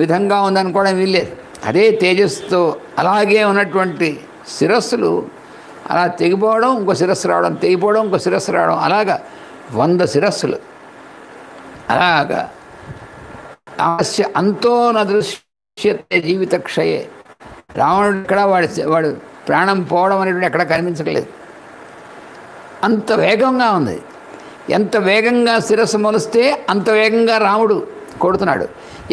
S1: విధంగా ఉందనుకోవడం వీల్లేదు. అదే తేజస్సుతో అలాగే ఉన్నటువంటి శిరస్సులు అలా తెగిపోవడం, ఇంకో శిరస్సు రావడం, తెగిపోవడం, ఇంకో శిరస్సు రావడం, అలాగా 100 శిరస్సులు. అలాగా ఆస్య అంతో నదృశ్యతే జీవిత క్షయే. రావణుడు ఇక్కడ వాడు ప్రాణం పోవడం అనేటువంటి ఎక్కడ కనిపించట్లేదు. అంత వేగంగా ఉంది. ఎంత వేగంగా శిరస్సు మొలిస్తే అంత వేగంగా రాముడు కొడుతున్నాడు,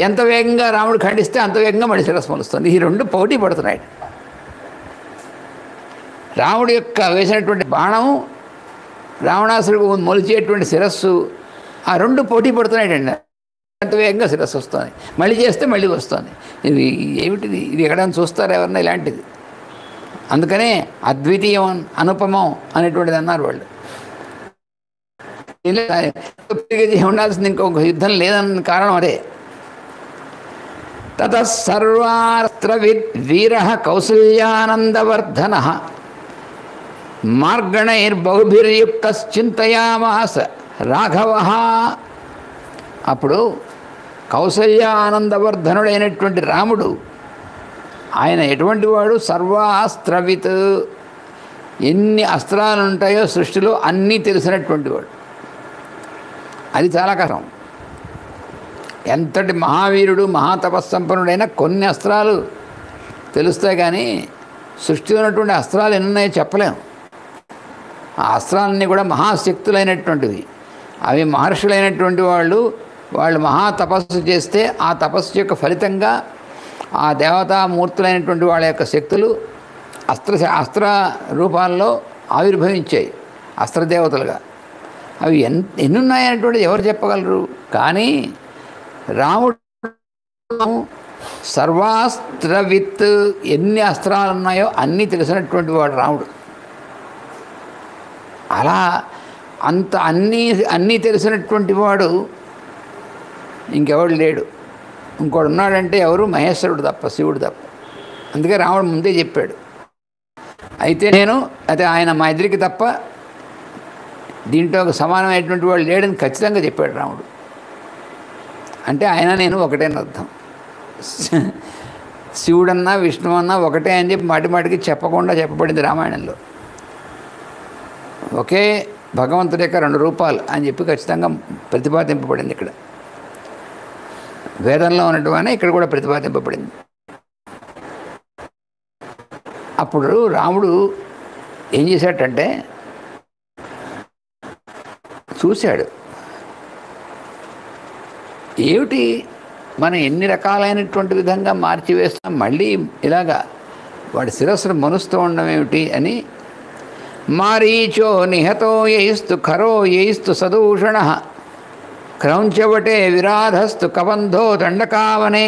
S1: ఎంత వేగంగా రాముడు ఖండిస్తే అంత వేగంగా మళ్ళీ శిరస్సు మొలుస్తుంది. ఈ రెండు పోటీ పడుతున్నాయి. రాముడి యొక్క వేసినటువంటి బాణం, రావణాసురుడు మొలిచేటువంటి శిరస్సు, ఆ రెండు పోటీ పడుతున్నాయండి. అంత వేగంగా శిరస్సు వస్తుంది, మళ్ళీ చేస్తే మళ్ళీ వస్తుంది. ఇది ఏమిటిది? ఇది ఎక్కడైనా చూస్తారా ఎవరన్నా ఇలాంటిది? అందుకనే అద్వితీయం అనుపమం అనేటువంటిది అన్నారు వాళ్ళు. ఉండాల్సింది ఇంకొక యుద్ధం లేదన్న కారణం అదే. తతసర్వాస్త్ర వీర కౌసల్యానందవర్ధన మార్గణైర్బహుభిర్యుక్తశ్చింతయామాస రాఘవ. అప్పుడు కౌసల్యానందవర్ధనుడైనటువంటి రాముడు, ఆయన ఎటువంటి వాడు? సర్వాస్త్రవిత్, ఎన్ని అస్త్రాలు ఉంటాయో సృష్టిలో అన్నీ తెలిసినటువంటి వాడు. అది చాలా కష్టం. ఎంతటి మహావీరుడు మహాతపస్సంపన్నుడైనా కొన్ని అస్త్రాలు తెలుస్తాయి, కానీ సృష్టిలో ఉన్నటువంటి అస్త్రాలు ఎన్నున్నాయో చెప్పలేము. ఆ అస్త్రాలన్నీ కూడా మహాశక్తులైనటువంటివి. అవి మహర్షులైనటువంటి వాళ్ళు మహాతపస్సు చేస్తే ఆ తపస్సు యొక్క ఫలితంగా ఆ దేవతామూర్తులైనటువంటి వాళ్ళ యొక్క శక్తులు అస్త్ర రూపాల్లో ఆవిర్భవించాయి అస్త్రదేవతలుగా. అవి ఎన్నున్నాయనేటువంటిది ఎవరు చెప్పగలరు? కానీ రాముడు సర్వాస్త్రవిత్, ఎన్ని అస్త్రాలు ఉన్నాయో అన్నీ తెలిసినటువంటి వాడు రాముడు. అలా అంత అన్నీ తెలిసినటువంటి వాడు ఇంకెవడు లేడు. ఇంకోడు ఉన్నాడంటే ఎవరు? మహేశ్వరుడు తప్ప, శివుడు తప్ప. అందుకే రాముడు ముందే చెప్పాడు, అయితే ఆయన మా ఇద్దరికి తప్ప దీంట్లో సమానమైనటువంటి వాడు లేడని ఖచ్చితంగా చెప్పాడు రాముడు. అంటే ఆయన నేను ఒకటేని అర్థం. శివుడన్నా విష్ణువన్నా ఒకటే అని చెప్పి మాటికి చెప్పకుండా చెప్పబడింది రామాయణంలో. ఒకే భగవంతుడి యొక్క 2 రూపాలు అని చెప్పి ఖచ్చితంగా ప్రతిపాదింపబడింది. ఇక్కడ వేదంలో ఉన్నట్టుగానే ఇక్కడ కూడా ప్రతిపాదింపబడింది. అప్పుడు రాముడు ఏం చేశాడంటే చూశాడు, ఏమిటి మనం ఎన్ని రకాలైనటువంటి విధంగా మార్చివేస్తాం, మళ్ళీ ఇలాగా వాడి శిరస్సును మనుస్తూ ఉండడం ఏమిటి అని. మారీచో నిహతో యయిస్తు ఖరో యయిస్తు సదూషణ క్రౌంచవటే విరాధస్తు కబంధో దండకావనే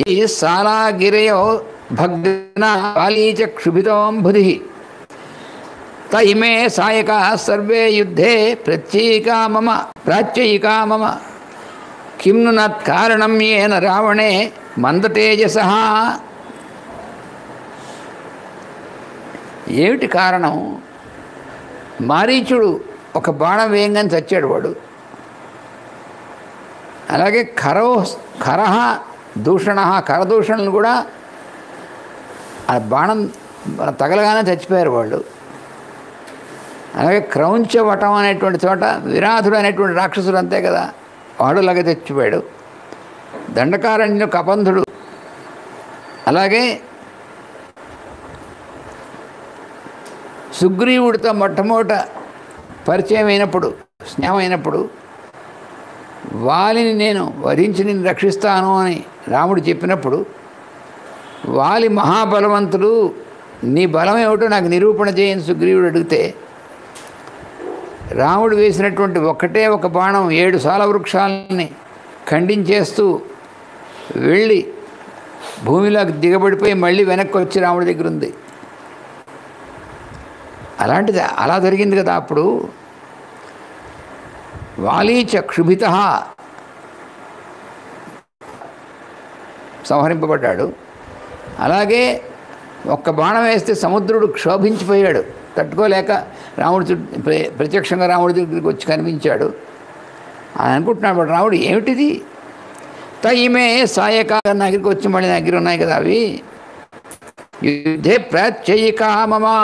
S1: యై సాలాగిరయో భగ్న కాళీచ క్షుభితోంబుధి తైమే సాయకా సర్వే యుద్ధే ప్రాచ్యయికా మమ కిమ్ను నత్కారణం ఏన రావణే మందతేజసః. ఏమిటి కారణం? మారీచుడు ఒక బాణం వేయంగానే చచ్చాడు వాడు. అలాగే ఖరహ దూషణ, కరదూషణలు కూడా ఆ బాణం తగలగానే చచ్చిపోయారు వాళ్ళు. అలాగే క్రౌంచవటం అనేటువంటి చోట విరాధుడు అనేటువంటి రాక్షసుడు అంతే కదా, వాడు లాగా చచ్చిపోయాడు. దండకారణ్యుడు కబంధుడు, అలాగే సుగ్రీవుడితో మొట్టమొదట పరిచయం అయినప్పుడు, స్నేహమైనప్పుడు వాలిని నేను వధించి నిన్ను రక్షిస్తాను అని రాముడు చెప్పినప్పుడు, వాలి మహాబలవంతుడు, నీ బలం ఏమిటో నాకు నిరూపణ చేయని సుగ్రీవుడు అడిగితే, రాముడు వేసినటువంటి ఒకటే ఒక బాణం 7 సాలవృక్షాలని ఖండించేస్తూ వెళ్ళి భూమిలోకి దిగబడిపోయి మళ్ళీ వెనక్కి వచ్చి రాముడి దగ్గర ఉంది. అలాంటిది అలా జరిగింది కదా. అప్పుడు వాలీచ క్షుభిత సంహరింపబడ్డాడు. అలాగే ఒక్క బాణం వేస్తే సముద్రుడు క్షోభించిపోయాడు, తట్టుకోలేక రాముడి చుట్టూ ప్రత్యక్షంగా రాముడి దగ్గరికి వచ్చి కనిపించాడు. అని అనుకుంటున్నాడు రాముడు, ఏమిటిది? తయిమే సాయక నా దగ్గరికి వచ్చి మళ్ళీ నా దగ్గర ఉన్నాయి కదా అవి, యుద్ధే ప్రత్యయికామమా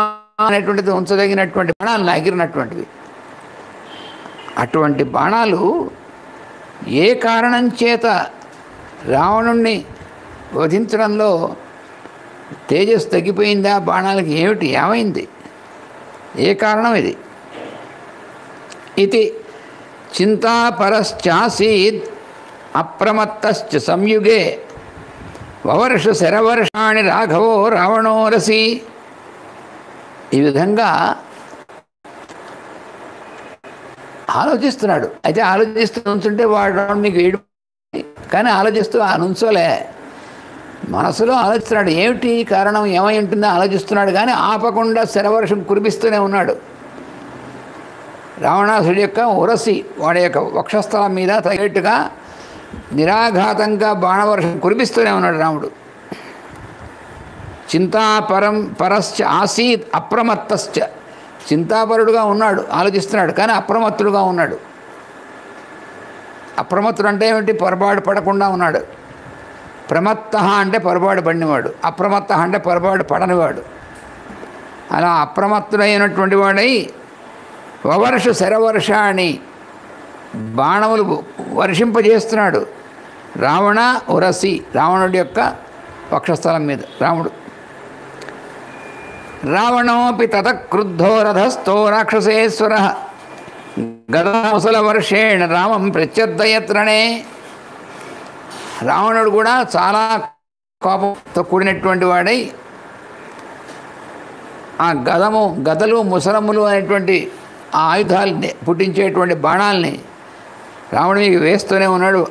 S1: అనేటువంటిది ఉంచదగినటువంటి బాణాలు నా దగ్గర ఉన్నటువంటివి. అటువంటి బాణాలు ఏ కారణం చేత రావణుణ్ణి వధించడంలో తేజస్సు తగ్గిపోయిందా? బాణాలకి ఏమిటి, ఏమైంది, ఏ కారణం ఇది? ఇది చింతాపరశ్చాసీద్ అప్రమత్తశ్చ సంయుగే వవర్ష శరవర్షాణి రాఘవో రావణోరసి. ఈ విధంగా ఆలోచిస్తున్నాడు. అయితే ఆలోచిస్తూ ఉంచుంటే వాడు నీకు ఏడు, కానీ ఆలోచిస్తూ నుంచోలే, మనసులో ఆలోచిస్తున్నాడు. ఏమిటి కారణం, ఏమై ఉంటుందో ఆలోచిస్తున్నాడు, కానీ ఆపకుండా శరవర్షం కురిపిస్తూనే ఉన్నాడు. రావణాసుడి యొక్క ఉరసి, వాడి యొక్క వక్షస్థలం మీద తగినట్టుగా నిరాఘాతంగా బాణవర్షం కురిపిస్తూనే ఉన్నాడు రాముడు. పరశ్చ ఆసీత్ అప్రమత్తశ్చ, చింతాపరుడుగా ఉన్నాడు, ఆలోచిస్తున్నాడు, కానీ అప్రమత్తుడుగా ఉన్నాడు. అప్రమత్తుడు అంటే ఏమిటి? పొరపాటు పడకుండా ఉన్నాడు. ప్రమత్త అంటే పొరపాటు పడినవాడు, అప్రమత్త అంటే పొరపాటు పడనివాడు. అలా అప్రమత్తుడైనటువంటి వాడై వవర్ష శరవర్షాన్ని బాణములు వర్షింపజేస్తున్నాడు. రావణ ఉరసి, రావణుడి యొక్క వక్షస్థలం మీద రాముడు. రావణోపి తత క్రుద్ధో రథస్థో రాక్షసేశ్వర గదాముసల వర్షేణ రామం ప్రత్యర్థయత్రణే. రావణుడు కూడా చాలా కోపంతో కూడినటువంటి వాడై ఆ గదలు ముసలములు అనేటువంటి ఆ ఆయుధాలని పుట్టించేటువంటి బాణాలని రావణుడికి వేస్తూనే ఉన్నాడు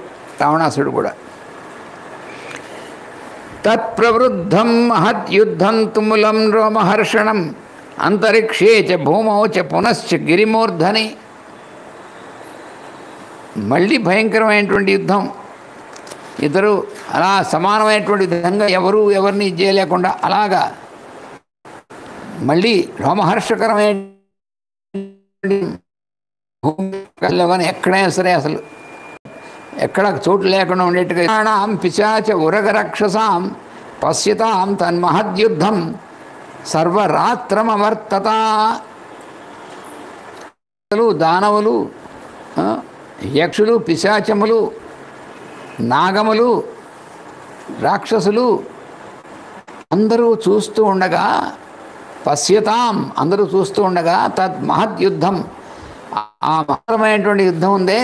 S1: రావణాసుడు కూడా. తత్ప్రవృద్ధం మహద్యుద్ధం తుములం రోమహర్షణం అంతరిక్షే చ భూమౌ చ పునశ్చ గిరిమూర్ధని. మళ్ళీ భయంకరమైనటువంటి యుద్ధం. ఇద్దరు అలా సమానమైనటువంటి విధంగా ఎవరిని చేయలేకుండా అలాగా మళ్ళీ రోమహర్షకరమైన కానీ ఎక్కడైనా సరే అసలు ఎక్కడ చోటు లేకుండా ఉండేట్టుగా ప్రాణాం పిశాచ ఉరగరక్షసాం పశ్యతాం తన్మహద్యుద్ధం సర్వరాత్రమవర్తత. దానవులు, యక్షులు, పిశాచములు, నాగములు, రాక్షసులు అందరూ చూస్తూ ఉండగా, పశ్యతాం అందరూ చూస్తూ ఉండగా, తద్ మహద్యుద్ధం ఆ మహత్తరమైనటువంటి యుద్ధం ఉందే,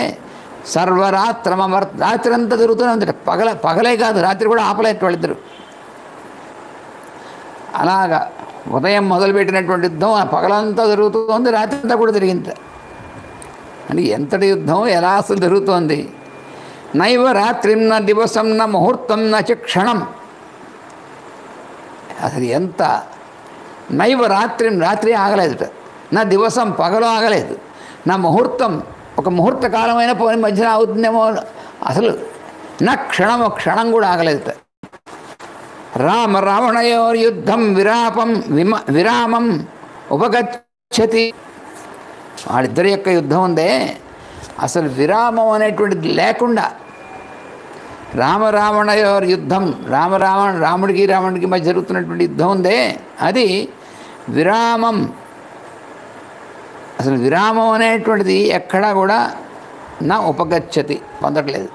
S1: రాత్రి అంతా జరుగుతూనే ఉంది. పగలే కాదు, రాత్రి కూడా ఆపలేదు వాళ్ళిద్దరు. అలాగా ఉదయం మొదలుపెట్టినటువంటి యుద్ధం పగలంతా జరుగుతుంది, రాత్రి అంతా కూడా జరిగింది. అని ఎంతటి యుద్ధం, ఎలా అసలు జరుగుతోంది. నైవ రాత్రిం న దివసం న ముహూర్తం న చ క్షణం. అసలు ఎంత నైవ రాత్రిం, రాత్రి ఆగలేదుట, నా దివసం పగలు ఆగలేదు, నా ముహూర్తం ఒక ముహూర్త కాలమైన పోని మధ్యన అవుతుందేమో, అసలు నా క్షణం కూడా ఆగలేదుట. రావణయోర్ యుద్ధం విరామం ఉపగచ్చతి. వాళ్ళిద్దరి యొక్క యుద్ధం ఉందే అసలు విరామం అనేటువంటిది లేకుండా, రావణయోర్ యుద్ధం, రాముడికి మధ్య జరుగుతున్నటువంటి యుద్ధం ఉందే అది విరామం. అసలు విరామం అనేటువంటిది ఎక్కడా కూడా నా ఉపగచ్చతి, పొందట్లేదు.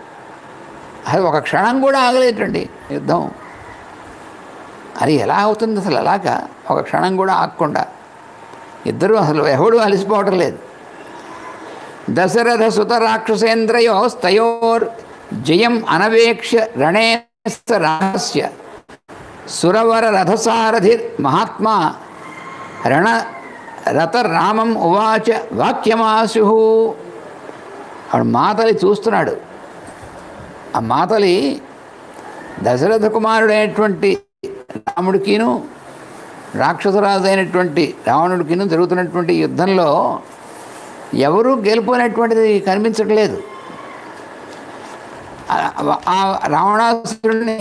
S1: అది ఒక క్షణం కూడా ఆగలేదండి యుద్ధం. అది ఎలా అవుతుంది అసలు? అలాగా ఒక క్షణం కూడా ఆగకుండా ఇద్దరు అసలు ఎవడు అలసిపోవటం లేదు. దశరథ సుత రాక్షసేంద్రయోస్తయోర్ జయం అనవేక్ష రణేస్త రహస్య సురవర రథసారథిర్ మహాత్మా రణ రథరామం ఉవాచ వాక్యమాసు. ఆవిడ మాతలి చూస్తున్నాడు. ఆ మాతలి దశరథ కుమారుడైనటువంటి రాముడికిను రాక్షసరాజు అయినటువంటి రావణుడికిను జరుగుతున్నటువంటి యుద్ధంలో ఎవరూ గెలుపునేటువంటిది కనిపించట్లేదు. ఆ రావణాసురుడిని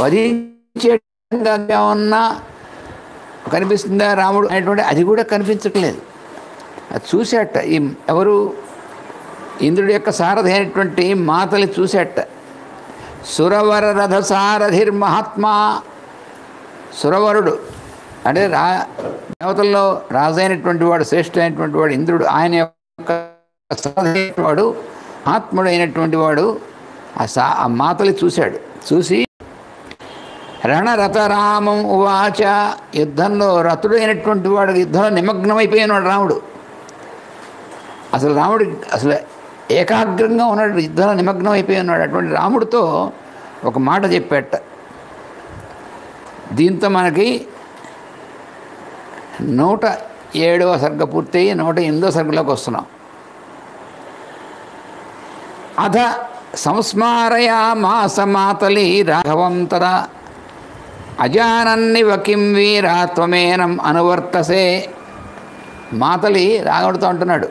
S1: వధించేటంగా ఏమన్నా కనిపిస్తుందా రాముడు అనేటువంటి అది కూడా కనిపించట్లేదు. అది చూసేట ఈ ఎవరు ఇంద్రుడి యొక్క సారథి అయినటువంటి మాతలి చూసేట. సురవర రథ సారథిర్ మహాత్మా, సురవరుడు అంటే దేవతల్లో రాజైనటువంటి వాడు, శ్రేష్ఠమైనటువంటి వాడు ఇంద్రుడు, ఆయన యొక్క సారథి వాడు, ఆత్ముడు అయినటువంటి వాడు ఆ మాతలి చూశాడు. చూసి రణరథరామం ఉవాచ, యుద్ధంలో రథుడు అయినటువంటి వాడు యుద్ధంలో నిమగ్నమైపోయినాడు రాముడు. అసలు రాముడు అసలు ఏకాగ్రంగా ఉన్నాడు, యుద్ధంలో నిమగ్నం అయిపోయి ఉన్నాడు. అటువంటి రాముడితో ఒక మాట చెప్పాట. దీంతో మనకి 107వ సర్గ పూర్తయి 108వ సర్గలోకి వస్తున్నాం. అథ సంస్మారయామాస మాతలి రాఘవం తదా అజానన్నివ కిం వీర త్వమేనం అనువర్తసే. మాతలి రాఘవుడితో అంటున్నాడు,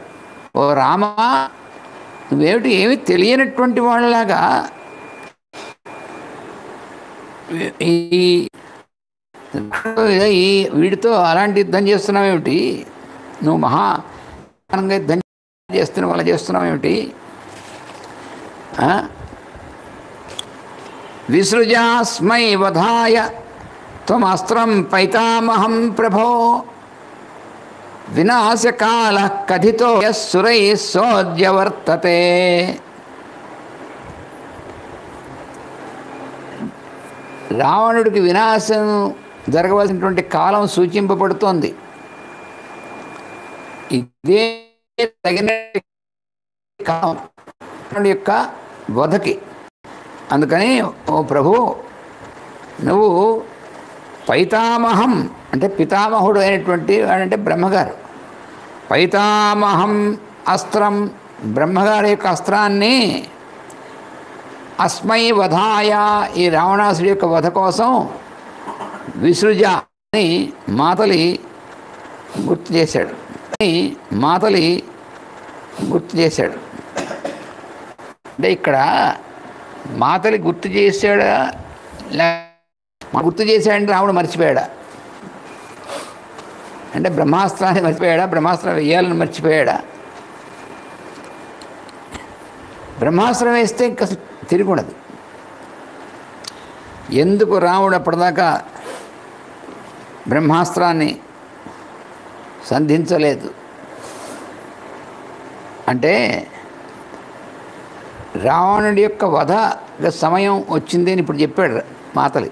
S1: ఓ రామ, నువ్వేమిటి ఏమి తెలియనటువంటి వాళ్ళలాగా ఈ వీడితో అలాంటి యుద్ధం చేస్తున్నావేమిటి? నువ్వు మహానంగా యుద్ధం చేస్తున్నావు, అలా చేస్తున్నావేమిటి? విసృజాస్మై వధాయ త్వమస్త్రం పైతామహం ప్రభో వినాశకాల కథితో సురై సోద్యవర్తతే. రావణుడికి వినాశం జరగవలసినటువంటి కాలం సూచింపబడుతోంది. ఇదే తగిన కాలం యొక్క వధకి. అందుకని ఓ ప్రభు, నువ్వు పైతామహం అంటే పితామహుడు అయినటువంటి వాడంటే బ్రహ్మగారు, పైతామహం అస్త్రం, బ్రహ్మగారి యొక్క అస్త్రాన్ని అస్మై వధాయ, ఈ రావణాసుడి యొక్క వధ కోసం విసృజ అని మాతలి గుర్తు చేశాడు. అంటే ఇక్కడ మాతలి గుర్తు చేశాడా, గుర్తు చేశాడంటే రాముడు మర్చిపోయాడా? అంటే బ్రహ్మాస్త్రాన్ని మర్చిపోయాడా? బ్రహ్మాస్త్రం వేయాలని మర్చిపోయాడా? బ్రహ్మాస్త్రం వేస్తే ఇంకా తిరిగి ఉండదు. ఎందుకు రాముడు అప్పటిదాకా బ్రహ్మాస్త్రాన్ని సంధించలేదు అంటే రావణుడి యొక్క వధ సమయం వచ్చింది అని ఇప్పుడు చెప్పాడు మాతలి.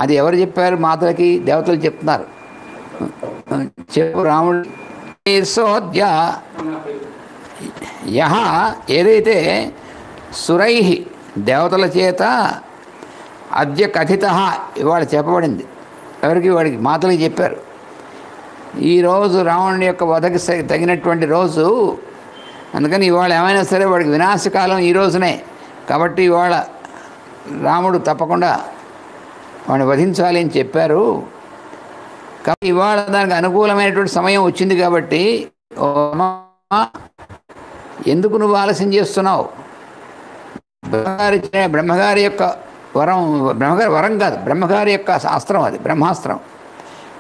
S1: అది ఎవరు చెప్పారు? మాతలకి దేవతలు చెప్తున్నారు. చెప్పు రాముడు సోద్య యహ, ఏదైతే సురై దేవతల చేత అద్య కథిత ఇవాళ చెప్పబడింది. ఎవరికి? వాడికి మాతలకి చెప్పారు. ఈరోజు రావణుడి యొక్క వధకి తగినటువంటి రోజు, అందుకని ఇవాళ ఏమైనా సరే వాడికి వినాశకాలం ఈ రోజునే. కాబట్టి ఇవాళ రాముడు తప్పకుండా వాడిని వధించాలి అని చెప్పారు. కాబట్టి ఇవాళ దానికి అనుకూలమైనటువంటి సమయం వచ్చింది. కాబట్టి ఎందుకు నువ్వు ఆలస్యం చేస్తున్నావు? బ్రహ్మగారి యొక్క వరం, బ్రహ్మగారి వరం కాదు, బ్రహ్మగారి యొక్క అస్త్రం, అది బ్రహ్మాస్త్రం,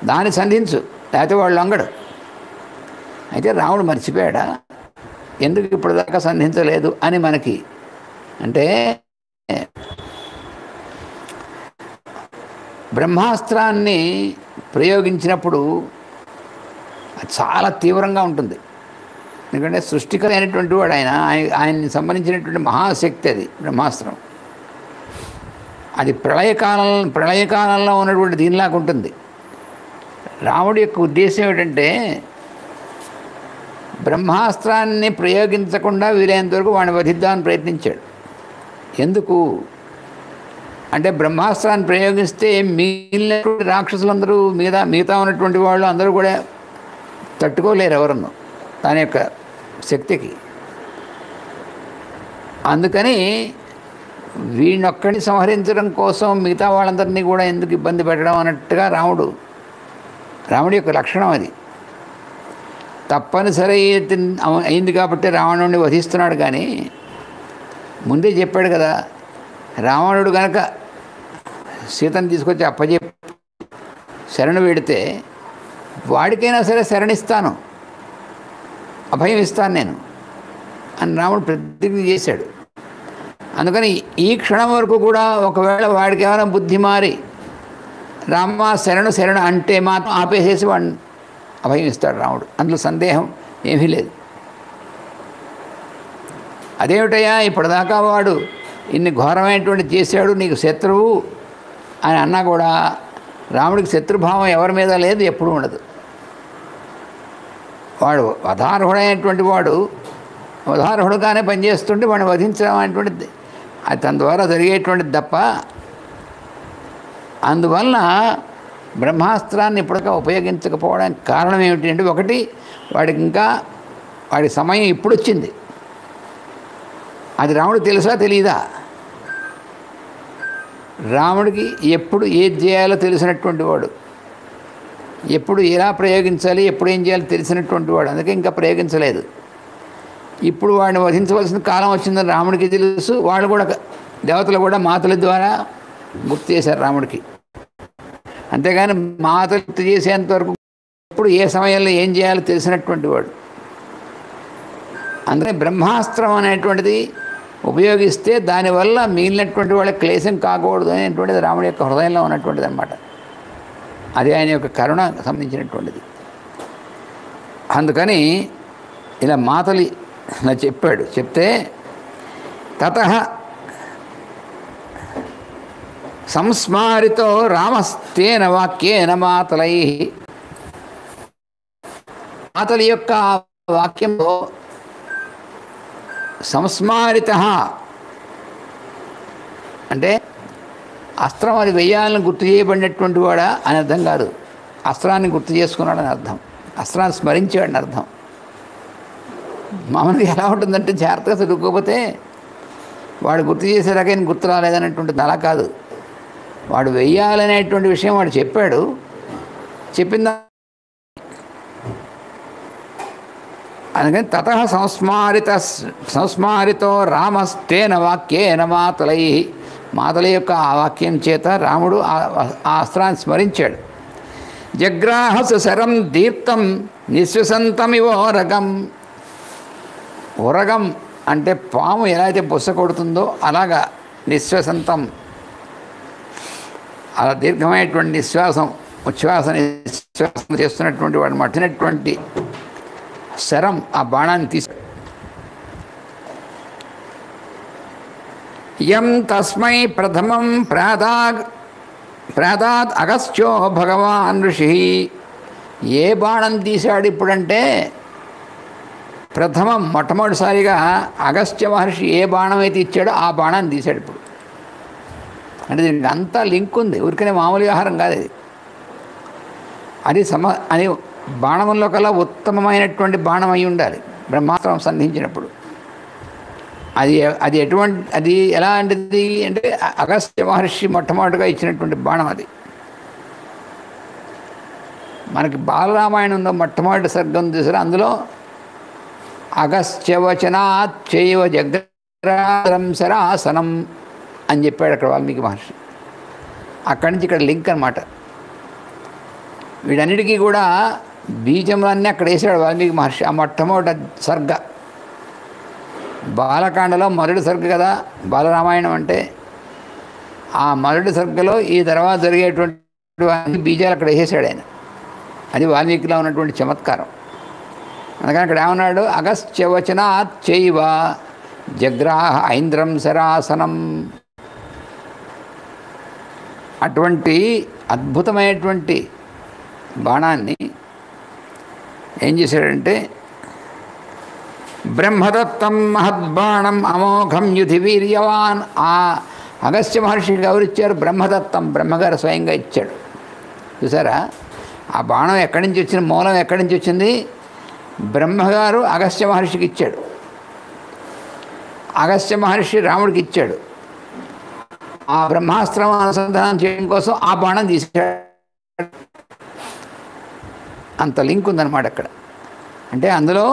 S1: దాన్ని సంధించు, లేకపోతే వాళ్ళు లొంగడు. అయితే రాముడు మర్చిపోయాడా? ఎందుకు ఇప్పుడు దాకా సంధించలేదు అని మనకి అంటే బ్రహ్మాస్త్రాన్ని ప్రయోగించినప్పుడు చాలా తీవ్రంగా ఉంటుంది. ఎందుకంటే సృష్టికర అయినటువంటి వాడు ఆయన్ని సంబంధించినటువంటి మహాశక్తి అది బ్రహ్మాస్త్రం. అది ప్రళయకాలంలో ఉన్నటువంటి దీనిలాగా ఉంటుంది. రాముడి యొక్క ఉద్దేశం ఏమిటంటే బ్రహ్మాస్త్రాన్ని ప్రయోగించకుండా వీలైనంత వరకు వాడిని వధిద్దామని ప్రయత్నించాడు. ఎందుకు అంటే బ్రహ్మాస్త్రాన్ని ప్రయోగిస్తే మిగిలినటువంటి రాక్షసులందరూ మిగతా ఉన్నటువంటి వాళ్ళు అందరూ కూడా తట్టుకోలేరు ఎవరన్నా దాని యొక్క శక్తికి. అందుకని వీడినొక్కడిని సంహరించడం కోసం మిగతా వాళ్ళందరినీ కూడా ఎందుకు ఇబ్బంది పెట్టడం అన్నట్టుగా రాముడి యొక్క లక్షణం అది. తప్పనిసరి అయింది కాబట్టి రావణుడిని వధిస్తున్నాడు. కానీ ముందే చెప్పాడు కదా, రావణుడు కనుక సీతను తీసుకొచ్చి అప్పచెప్పి శరణు పెడితే వాడికైనా సరే శరణిస్తాను, అభయం ఇస్తాను నేను అని రాముడు ప్రతిజ్ఞ చేశాడు. అందుకని ఈ క్షణం వరకు కూడా ఒకవేళ వాడికి ఏమైనా బుద్ధి మారి రామ శరణు శరణు అంటే మాత్రం ఆపేసేసి వాడిని అభయం ఇస్తాడు రాముడు. అందులో సందేహం ఏమీ లేదు. అదేమిటయ్యా ఇప్పటిదాకా వాడు ఇన్ని ఘోరమైనటువంటి చేశాడు, నీకు శత్రువు అని అన్నా కూడా రాముడికి శత్రుభావం ఎవరి మీద లేదు, ఎప్పుడూ ఉండదు. వాడు వధార్హుడైనటువంటి వాడు వధార్హుడుగానే పనిచేస్తుంటే వాడిని వధించడం అనేటువంటిది అది తన ద్వారా జరిగేటువంటిది తప్ప, అందువలన బ్రహ్మాస్త్రాన్ని ఇప్పటికా ఉపయోగించకపోవడానికి కారణం ఏమిటంటే, ఒకటి వాడికి ఇంకా వాడి సమయం ఇప్పుడు వచ్చింది. అది రాముడికి తెలుసా తెలియదా? రాముడికి ఎప్పుడు ఏది చేయాలో తెలిసినటువంటి వాడు, ఎప్పుడు ఎలా ప్రయోగించాలి ఎప్పుడు ఏం చేయాలో తెలిసినటువంటి వాడు. అందుకే ఇంకా ప్రయోగించలేదు. ఇప్పుడు వాడిని వధించవలసిన కాలం వచ్చిందని రాముడికి తెలుసు. వాళ్ళు కూడా దేవతలు కూడా మాతల ద్వారా గుర్తు చేశారు రాముడికి. అంతేగాని మాతలు గుర్తు చేసేంతవరకు ఇప్పుడు ఏ సమయంలో ఏం చేయాలో తెలిసినటువంటి వాడు. అందుకని బ్రహ్మాస్త్రం అనేటువంటిది ఉపయోగిస్తే దానివల్ల మిగిలినటువంటి వాళ్ళకి క్లేశం కాకూడదు అనేటువంటిది రాముడి యొక్క హృదయంలో ఉన్నటువంటిది అన్నమాట. అది ఆయన యొక్క కరుణ సంబంధించినటువంటిది. అందుకని ఇలా మాతలి ఇలా చెప్పాడు. చెప్తే తతః సంస్మారితో రామస్తేన వాక్యేన మాతలై, మాతలి యొక్క వాక్యంలో సంస్మారిత అంటే అస్త్రం అది వెయ్యాలని గుర్తు చేయబడినటువంటి వాడా అని అర్థం కాదు. అస్త్రాన్ని గుర్తు చేసుకున్నాడని అర్థం, అస్త్రాన్ని స్మరించాడని అర్థం. మామూలుగా ఎలా ఉంటుందంటే జాగ్రత్తగా చదువుకోకపోతే వాడు గుర్తు చేసేలాగైనా గుర్తు రాలేదనేటువంటిది అలా కాదు. వాడు వెయ్యాలనేటువంటి విషయం వాడు చెప్పాడు. చెప్పిందా అందుకని తతః సంస్మారితో రామస్తేన వాక్యేన మాతలై, మాతల యొక్క ఆ వాక్యం చేత రాముడు ఆ అస్త్రాన్ని స్మరించాడు. జగ్రాహసు శరం దీప్తం నిశ్వసంతమివోరగం. ఉరగం అంటే పాము ఎలా అయితే బుస్స కొడుతుందో అలాగా నిశ్వసంతం, అలా దీర్ఘమైనటువంటి ఉచ్ఛ్వాసం చేస్తున్నటువంటి వాడు మట్టినటువంటి శరం ఆ బాణాన్ని తీసి యం తస్మై ప్రథమం ప్రాదాత్ అగస్త్యో భగవాన్ ఋషి. ఏ బాణం తీశాడు ఇప్పుడంటే ప్రథమం మొట్టమొదటిసారిగా అగస్త్య మహర్షి ఏ బాణం అయితే ఇచ్చాడో ఆ బాణాన్ని తీశాడు ఇప్పుడు. అంటే దీనికి అంతా లింక్ ఉంది, ఊరికనే మామూలు వ్యవహారం కాదు అది. అది బాణంలో కల్లా ఉత్తమమైనటువంటి బాణం అయి ఉండాలి బ్రహ్మాస్త్రం సంధించినప్పుడు. అది అది ఎలాంటిది అంటే అగస్త్య మహర్షి మొట్టమొదటిగా ఇచ్చినటువంటి బాణం అది. మనకి బాలరామాయణంలో మొట్టమొదటి సర్గం చూసారు, అందులో అగస్త్యవచనాత్ చైవ జగ్రారం శరాసనం అని చెప్పాడు అక్కడ వాల్మీకి మహర్షి. అక్కడి నుంచి ఇక్కడ లింక్ అన్నమాట. వీటన్నిటికీ కూడా బీజములన్నీ అక్కడ వేసాడు వాల్మీకి మహర్షి. ఆ మొట్టమొదటి సర్గ బాలకాండలో మొదటి సర్గ కదా బాలరామాయణం అంటే. ఆ మొదటి సర్గలో ఈ తర్వాత జరిగేటువంటి బీజాలు అక్కడ వేసేసాడు ఆయన. అది వాల్మీకిలో ఉన్నటువంటి చమత్కారం. అందుకని అక్కడ ఏమన్నాడు, అగస్త్యవచనాత్ చైవ జగ్రాహ ఐంద్రం శరాసనం. అటువంటి అద్భుతమైనటువంటి బాణాన్ని ఏం చేశాడంటే బ్రహ్మదత్తం మహద్బాణం అమోఘం యుధి వీర్యవాన్. ఆ అగస్త్య మహర్షికి ఎవరిచ్చారు? బ్రహ్మదత్తం, బ్రహ్మగారు స్వయంగా ఇచ్చాడు. చూసారా ఆ బాణం ఎక్కడి నుంచి వచ్చిన మూలం ఎక్కడి నుంచి వచ్చింది? బ్రహ్మగారు అగస్త్య మహర్షికి ఇచ్చాడు. అగస్త్య మహర్షి రాముడికి ఇచ్చాడు. ఆ బ్రహ్మాస్త్రం అనుసంధానం చేయడం కోసం ఆ బాణం తీసాడు. అంత లింక్ ఉందన్నమాట అక్కడ. అంటే అందులో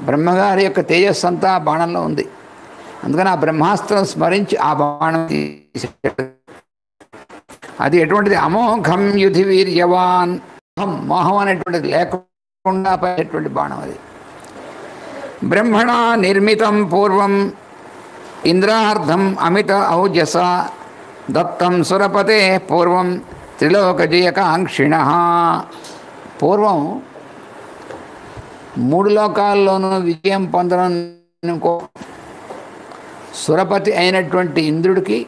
S1: బ్రహ్మగారి యొక్క తేజస్సు అంతా ఆ బాణంలో ఉంది. అందుకని ఆ బ్రహ్మాస్త్రం స్మరించి ఆ బాణం తీసాడు. అది ఎటువంటిది? అమోఘం యుధి వీర్యవాన్. మోహం అనేటువంటిది లేకుండా పడేటువంటి బాణం అది. బ్రహ్మణా నిర్మితం పూర్వం ఇంద్రార్థం అమిత ఔజస దత్తం సురపతే పూర్వం త్రిలోకజయకాంక్షిణ. పూర్వం 3 లోకాల్లోనూ విజయం పొందడం సురపతి అయినటువంటి ఇంద్రుడికి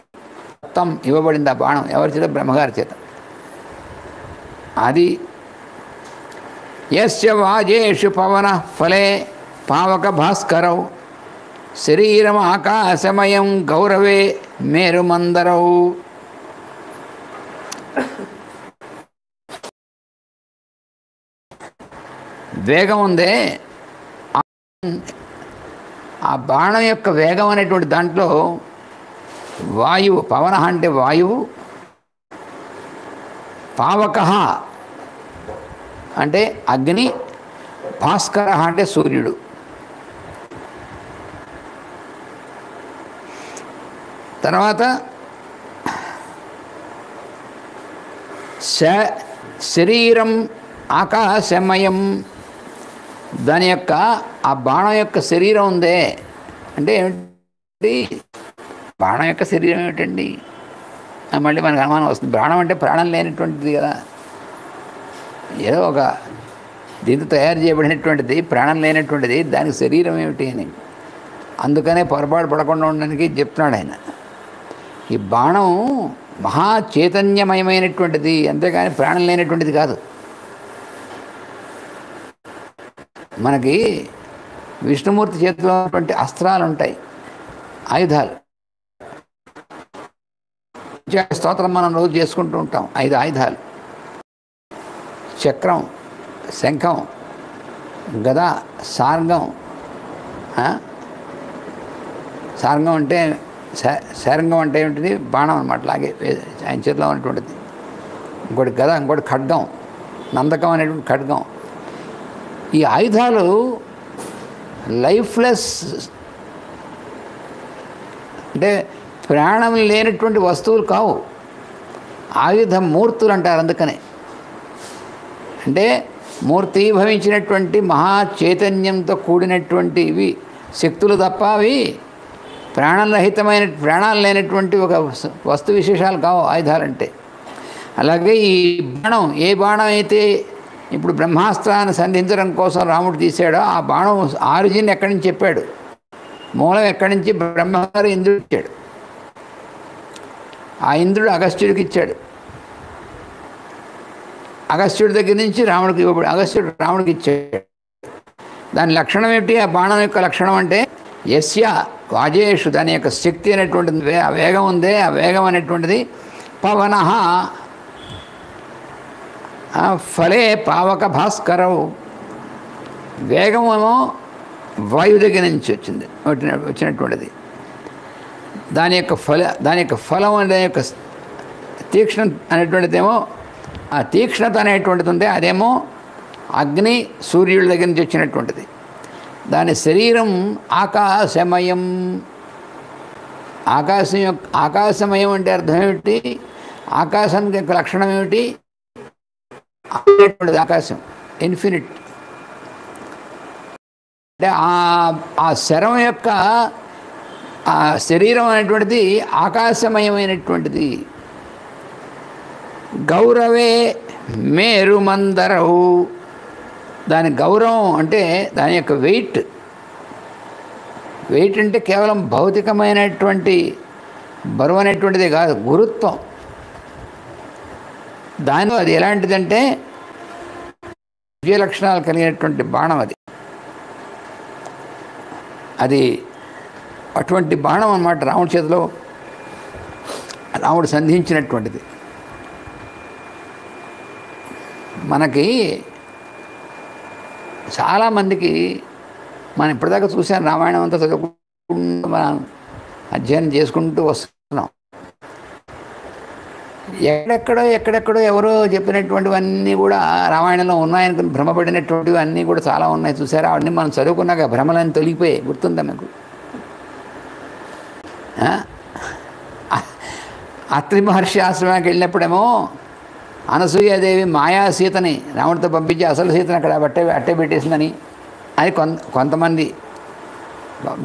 S1: దత్తం ఇవ్వబడింది ఆ బాణం. ఎవరి చేత? బ్రహ్మగారి చేత. అది యస్య వాజేషు పవన ఫలే పావక భాస్కరౌ శరీరం ఆకాశమయం గౌరవే మేరుమందరౌ. వేగం ఉందే, ఆ బాణం యొక్క వేగం అనేటువంటి దాంట్లో వాయువు, పవన అంటే వాయువు, పావక అంటే అగ్ని, భాస్కర అంటే సూర్యుడు. తర్వాత శరీరం ఆకాశమయం. దాని యొక్క ఆ బాణం యొక్క శరీరం ఉందే అంటే ఏమిటి? బాణం యొక్క శరీరం ఏమిటండి? మళ్ళీ మనకు అనుమానం వస్తుంది. బాణం అంటే ప్రాణం లేనటువంటిది కదా, ఏదో ఒక దీంతో తయారు చేయబడినటువంటిది, ప్రాణం లేనటువంటిది, దానికి శరీరం ఏమిటి అని. అందుకనే పొరపాటు పడకుండా ఉండడానికి చెప్తున్నాడు ఆయన. ఈ బాణం మహా చైతన్యమయమైనటువంటిది, అంతేగాని ప్రాణం లేనటువంటిది కాదు. మనకి విష్ణుమూర్తి చేతిలో ఉన్నటువంటి అస్త్రాలు ఉంటాయి, ఆయుధాలు. స్తోత్రం మనం రోజు చేసుకుంటూ ఉంటాం. 5 ఆయుధాలు: చక్రం, శంఖం, గద, సార్గం. సార్గం అంటే శారంగం అంటే ఏమిటిది? బాణం అన్నమాట. అలాగే ఆయన చేతిలో ఉన్నటువంటిది. ఇంకోటి గద, ఇంకోటి ఖడ్గం, నందకం అనేటువంటి ఖడ్గం. ఈ ఆయుధాలు లైఫ్లెస్ అంటే ప్రాణం లేనటువంటి వస్తువులు కావు, ఆయుధ మూర్తులు అంటారు. అందుకనే అంటే మూర్తీభవించినటువంటి మహా చైతన్యంతో కూడినటువంటి ఇవి శక్తులు తప్ప అవి ప్రాణరహితమైన, ప్రాణాలు లేనటువంటి ఒక వస్తు విశేషాలు కావు ఆయుధాలంటే. అలాగే ఈ బాణం, ఏ బాణం అయితే ఇప్పుడు బ్రహ్మాస్త్రాన్ని సంధించడం కోసం రాముడు తీశాడో, ఆ బాణం ఆరిజిన్ ఎక్కడి నుంచి చెప్పాడు, మూలం ఎక్కడి నుంచి? బ్రహ్మగారు ఇంద్రుడు ఇచ్చాడు. ఆ ఇంద్రుడు అగస్త్యుడికి ఇచ్చాడు. అగస్త్యుడి దగ్గర నుంచి రాముడికి ఇవ్వబడి, అగస్త్యుడు రాముడికి ఇచ్చాడు. దాని లక్షణం ఏమిటి? ఆ బాణం యొక్క లక్షణం అంటే యస్య వాజేషు, దాని యొక్క శక్తి అనేటువంటిది, ఆ వేగం ఉందే, ఆ వేగం అనేటువంటిది పవన ఫలే పావక భాస్కరవు. వేగమేమో వాయు దగ్గర నుంచి వచ్చినటువంటిది. దాని యొక్క ఫలం అనే యొక్క తీక్ష్ణ అనేటువంటిదేమో, ఆ తీక్ష్ణత అనేటువంటిది ఉంటే అదేమో అగ్ని, సూర్యుడి దగ్గర నుంచి వచ్చినటువంటిది. దాని శరీరం ఆకాశమయం. ఆకాశమయం అంటే అర్థం ఏమిటి? ఆకాశం యొక్క లక్షణం ఏమిటి? ఆకాశం ఇన్ఫినిట్. అంటే ఆ శరం యొక్క ఆ శరీరం అనేటువంటిది ఆకాశమయమైనటువంటిది. గౌరవే మేరుమందరవు. దాని గౌరవం అంటే దాని యొక్క వెయిట్. వెయిట్ అంటే కేవలం భౌతికమైనటువంటి బరువు అనేటువంటిది కాదు, గురుత్వం. దానిలో అది ఎలాంటిదంటే దివ్య లక్షణాలు కలిగినటువంటి బాణం అది. అది అటువంటి బాణం అన్నమాట రాముడి చేతిలో రాముడు సంధించినటువంటిది. మనకి చాలామందికి మనం ఇప్పటిదాకా చూసాను, రామాయణం అంతా చదువుకుంటూ మనం అధ్యయనం చేసుకుంటూ వస్తున్నాం. ఎక్కడెక్కడో ఎవరో చెప్పినటువంటివన్నీ కూడా రామాయణంలో ఉన్నాయనుకుని భ్రమపడినటువంటివి అన్నీ కూడా చాలా ఉన్నాయి. చూసారా, అవన్నీ మనం చదువుకున్నాక భ్రమలన్నీ తొలగిపోయాయి. గుర్తుందా మీకు? అత్రి మహర్షి ఆశ్రమానికి వెళ్ళినప్పుడేమో అనసూయాదేవి మాయా సీతని రావణుడితో పంపించి అసలు సీతను అక్కడ అట్టే పెట్టేసిందని అని కొంతమంది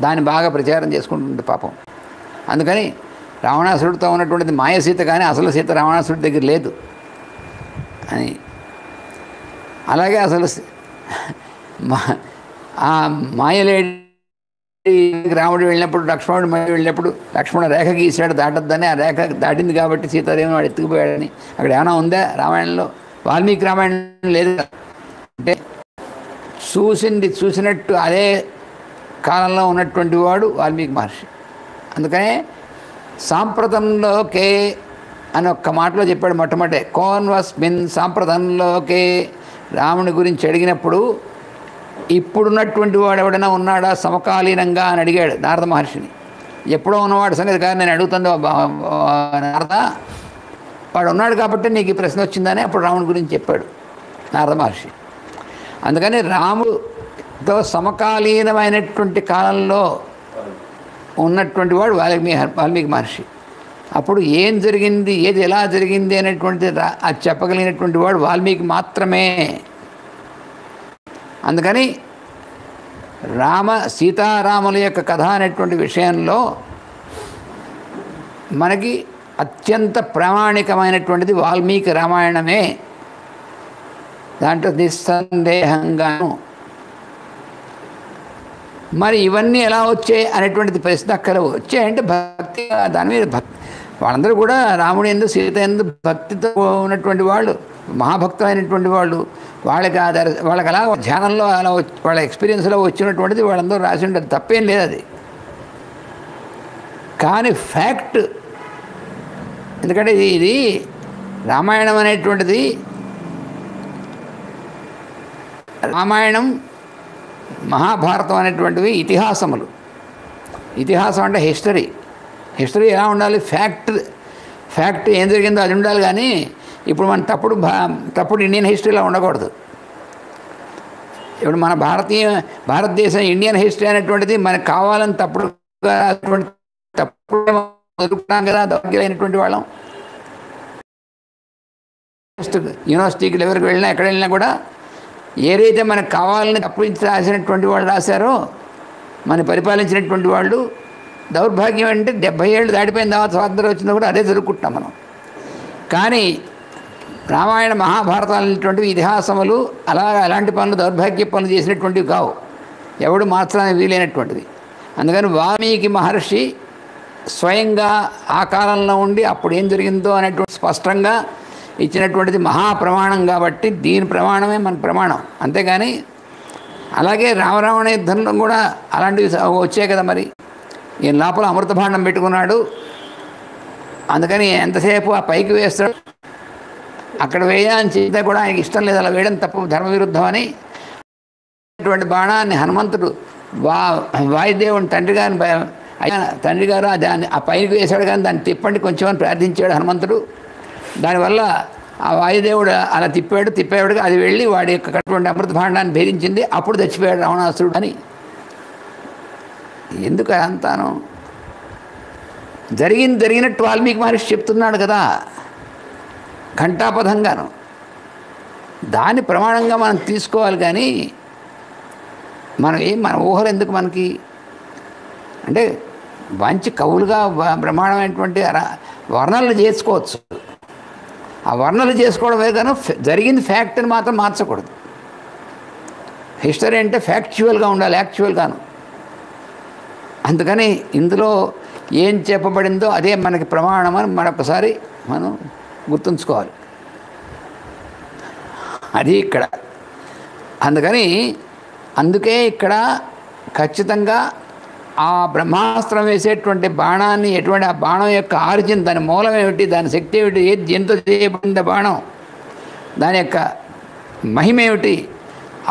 S1: దాన్ని బాగా ప్రచారం చేసుకుంటుంది పాపం. అందుకని రావణాసురుడితో ఉన్నటువంటిది మాయ సీత, కానీ అసలు సీత రావణాసురుడి దగ్గర లేదు అని. అలాగే అసలు ఆ మాయలేడి రాముడు వెళ్ళినప్పుడు లక్ష్మణుడు మళ్ళీ వెళ్ళినప్పుడు లక్ష్మణ రేఖ గీసాడు దాటద్దని, ఆ రేఖ దాటింది కాబట్టి సీతాదేవిని వాడు ఎత్తుకుపోయాడని అక్కడ ఏమైనా ఉందా రామాయణంలో? వాల్మీకి రామాయణం లేదు. అంటే చూసినట్టు అదే కాలంలో ఉన్నటువంటి వాడు వాల్మీకి మహర్షి. అందుకనే సాంప్రదంలోకే అని ఒక్క మాటలో చెప్పాడు మొట్టమొదటి. కోన్వస్మిన్ సాంప్రదంలోకే రాముని గురించి అడిగినప్పుడు ఇప్పుడున్నటువంటి వాడు ఎవడైనా ఉన్నాడా సమకాలీనంగా అని అడిగాడు నారద మహర్షిని. ఎప్పుడో ఉన్నవాడు సంగతి కాదు నేను అడుగుతుందో నారద, వాడు ఉన్నాడు కాబట్టి నీకు ఈ ప్రశ్న వచ్చిందని అప్పుడు రాముడి గురించి చెప్పాడు నారద మహర్షి. అందుకని రాముడితో సమకాలీనమైనటువంటి కాలంలో ఉన్నటువంటి వాడు వాల్మీకి మహర్షి. అప్పుడు ఏం జరిగింది, ఏది ఎలా జరిగింది అనేటువంటిది అది చెప్పగలిగినటువంటి వాడు వాల్మీకి మాత్రమే. అందుకని సీతారాముల యొక్క కథ అనేటువంటి విషయంలో మనకి అత్యంత ప్రామాణికమైనటువంటిది వాల్మీకి రామాయణమే. దాంట్లో నిస్సందేహంగాను. మరి ఇవన్నీ ఎలా వచ్చాయి అనేటువంటిది ప్రశ్న అక్కడ వచ్చాయంటే భక్తి, దాని మీద భక్తి. వాళ్ళందరూ కూడా రాముడు ఎందు సీత ఎందు భక్తితో ఉన్నటువంటి వాళ్ళు, మహాభక్తులైనటువంటి వాళ్ళు. వాళ్ళకి అలా ధ్యానంలో అలా వాళ్ళ ఎక్స్పీరియన్స్లో వచ్చినటువంటిది వాళ్ళందరూ రాసి ఉండదు, తప్పేం లేదు అది. కానీ ఫ్యాక్ట్, ఎందుకంటే ఇది రామాయణం అనేటువంటిది, రామాయణం మహాభారతం అనేటువంటివి ఇతిహాసములు. ఇతిహాసం అంటే హిస్టరీ. హిస్టరీ ఎలా ఉండాలి? ఫ్యాక్ట్ ఏం జరిగిందో అది ఉండాలి. కానీ ఇప్పుడు మన తప్పుడు ఇండియన్ హిస్టరీలో ఉండకూడదు. ఇప్పుడు మన భారతదేశం ఇండియన్ హిస్టరీ అనేటువంటిది మనకు కావాలని తప్పుడు వదులుకున్నాం కదా, దౌర్జన్యమైనటువంటి వాళ్ళం. యూనివర్సిటీకి ఎవరికి వెళ్ళినా ఎక్కడ వెళ్ళినా కూడా ఏదైతే మనకు కావాలని తప్పించి రాసినటువంటి వాళ్ళు రాశారో, మన పరిపాలించినటువంటి వాళ్ళు, దౌర్భాగ్యం అంటే 70 ఏళ్ళు దాటిపోయిన తర్వాత స్వాతంత్రం వచ్చిందో కూడా అదే జరుపుకుంటున్నాం మనం. కానీ రామాయణ మహాభారతాలు అనేటువంటివి ఇతిహాసములు అలాంటి పనులు, దౌర్భాగ్య పనులు చేసినటువంటివి కావు, ఎవడు మార్చడానికి వీలైనటువంటిది. అందుకని వాల్మీకి మహర్షి స్వయంగా ఆ కాలంలో ఉండి అప్పుడు ఏం జరిగిందో అనేటువంటి స్పష్టంగా ఇచ్చినటువంటిది మహాప్రమాణం. కాబట్టి దీని ప్రమాణమే మన ప్రమాణం. అంతేగాని అలాగే రామరావణ యుద్ధంలో కూడా అలాంటివి వచ్చాయి కదా. మరి ఈయన లోపల అమృతభాండం పెట్టుకున్నాడు, అందుకని ఎంతసేపు ఆ పైకి వేస్తాడు, అక్కడ వేయాలని చేస్తే కూడా ఆయనకి ఇష్టం లేదు, అలా వేయడం తప్పు, ధర్మవిరుద్ధం అని అటువంటి బాణాన్ని హనుమంతుడు వాయుదేవుని తండ్రి గారు దాన్ని ఆ పైకి వేశాడు, కానీ దాన్ని తిప్పండి కొంచెం అని ప్రార్థించాడు హనుమంతుడు. దానివల్ల ఆ వాయుదేవుడు అలా తిప్పేవాడు అది వెళ్ళి వాడి యొక్క కటువంటి అమృత భాండాన్ని భేదించింది. అప్పుడు చచ్చిపోయాడు రావణాసురుడు అని. ఎందుకు అంతాను జరిగినట్టు వాల్మీకి మహర్షి చెప్తున్నాడు కదా, ఘంటాపథంగాను. దాన్ని ప్రమాణంగా మనం తీసుకోవాలి. కానీ మన ఊహలు ఎందుకు మనకి? అంటే మంచి కవులుగా బ్రహ్మాండమైనటువంటి వర్ణనలు చేసుకోవచ్చు. ఆ వర్ణనలు చేసుకోవడమే కానీ జరిగింది ఫ్యాక్ట్ని మాత్రం మార్చకూడదు. హిస్టరీ అంటే ఫ్యాక్చువల్గా ఉండాలి, యాక్చువల్గాను. అందుకని ఇందులో ఏం చెప్పబడిందో అదే మనకి ప్రమాణం అని మరొకసారి మనం గుర్తుంచుకోవాలి. అది ఇక్కడ. అందుకే ఇక్కడ ఖచ్చితంగా ఆ బ్రహ్మాస్త్రం వేసేటువంటి బాణాన్ని ఎటువంటి ఆ బాణం యొక్క ఆరిజిన్, దాని మూలం ఏమిటి, దాని శక్తి ఏమిటి, ఏది ఎంతో చేయబడింది బాణం, దాని యొక్క మహిమ ఏమిటి,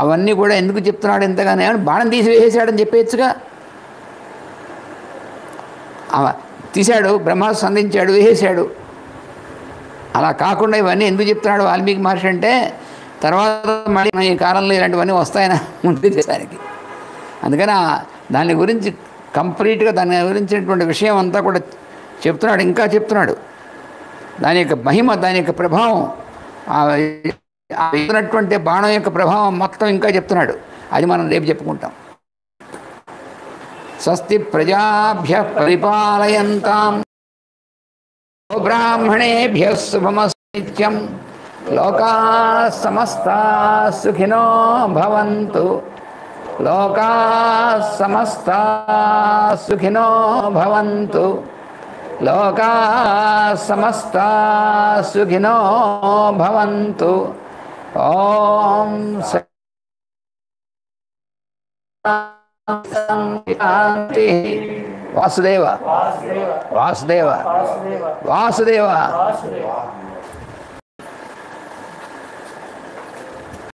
S1: అవన్నీ కూడా ఎందుకు చెప్తున్నాడు ఎంతగానే. బాణం తీసి వేసేసాడని చెప్పేయచ్చుగా. తీశాడు, బ్రహ్మాస్త్రం సంధించాడు, వేసేసాడు. అలా కాకుండా ఇవన్నీ ఎందుకు చెప్తున్నాడు వాల్మీకి మహర్షి అంటే తర్వాత మళ్ళీ ఈ కాలంలో ఇలాంటివన్నీ వస్తాయని ముందు చేశానికి. అందుకని దాని గురించి కంప్లీట్గా దాని గురించినటువంటి విషయం అంతా కూడా చెప్తున్నాడు, ఇంకా చెప్తున్నాడు. దాని యొక్క మహిమ, దాని యొక్క ప్రభావం, ఇస్తున్నటువంటి బాణం యొక్క ప్రభావం మొత్తం ఇంకా చెప్తున్నాడు. అది మనం రేపు చెప్పుకుంటాం. స్వస్తి ప్రజాభ్యః పరిపాలయంతాం బ్రాహ్మణేభ్యః శుభమస్తు నిత్యం. లోకాః సమస్తాః సుఖినో భవంతు. లోకాః సమస్తాః సుఖినో భవంతు. లోకాః సమస్తాః సుఖినో భవంతు. ఓం శాంతి. వాసుదేవ వాసుదేవ వాసుదేవ.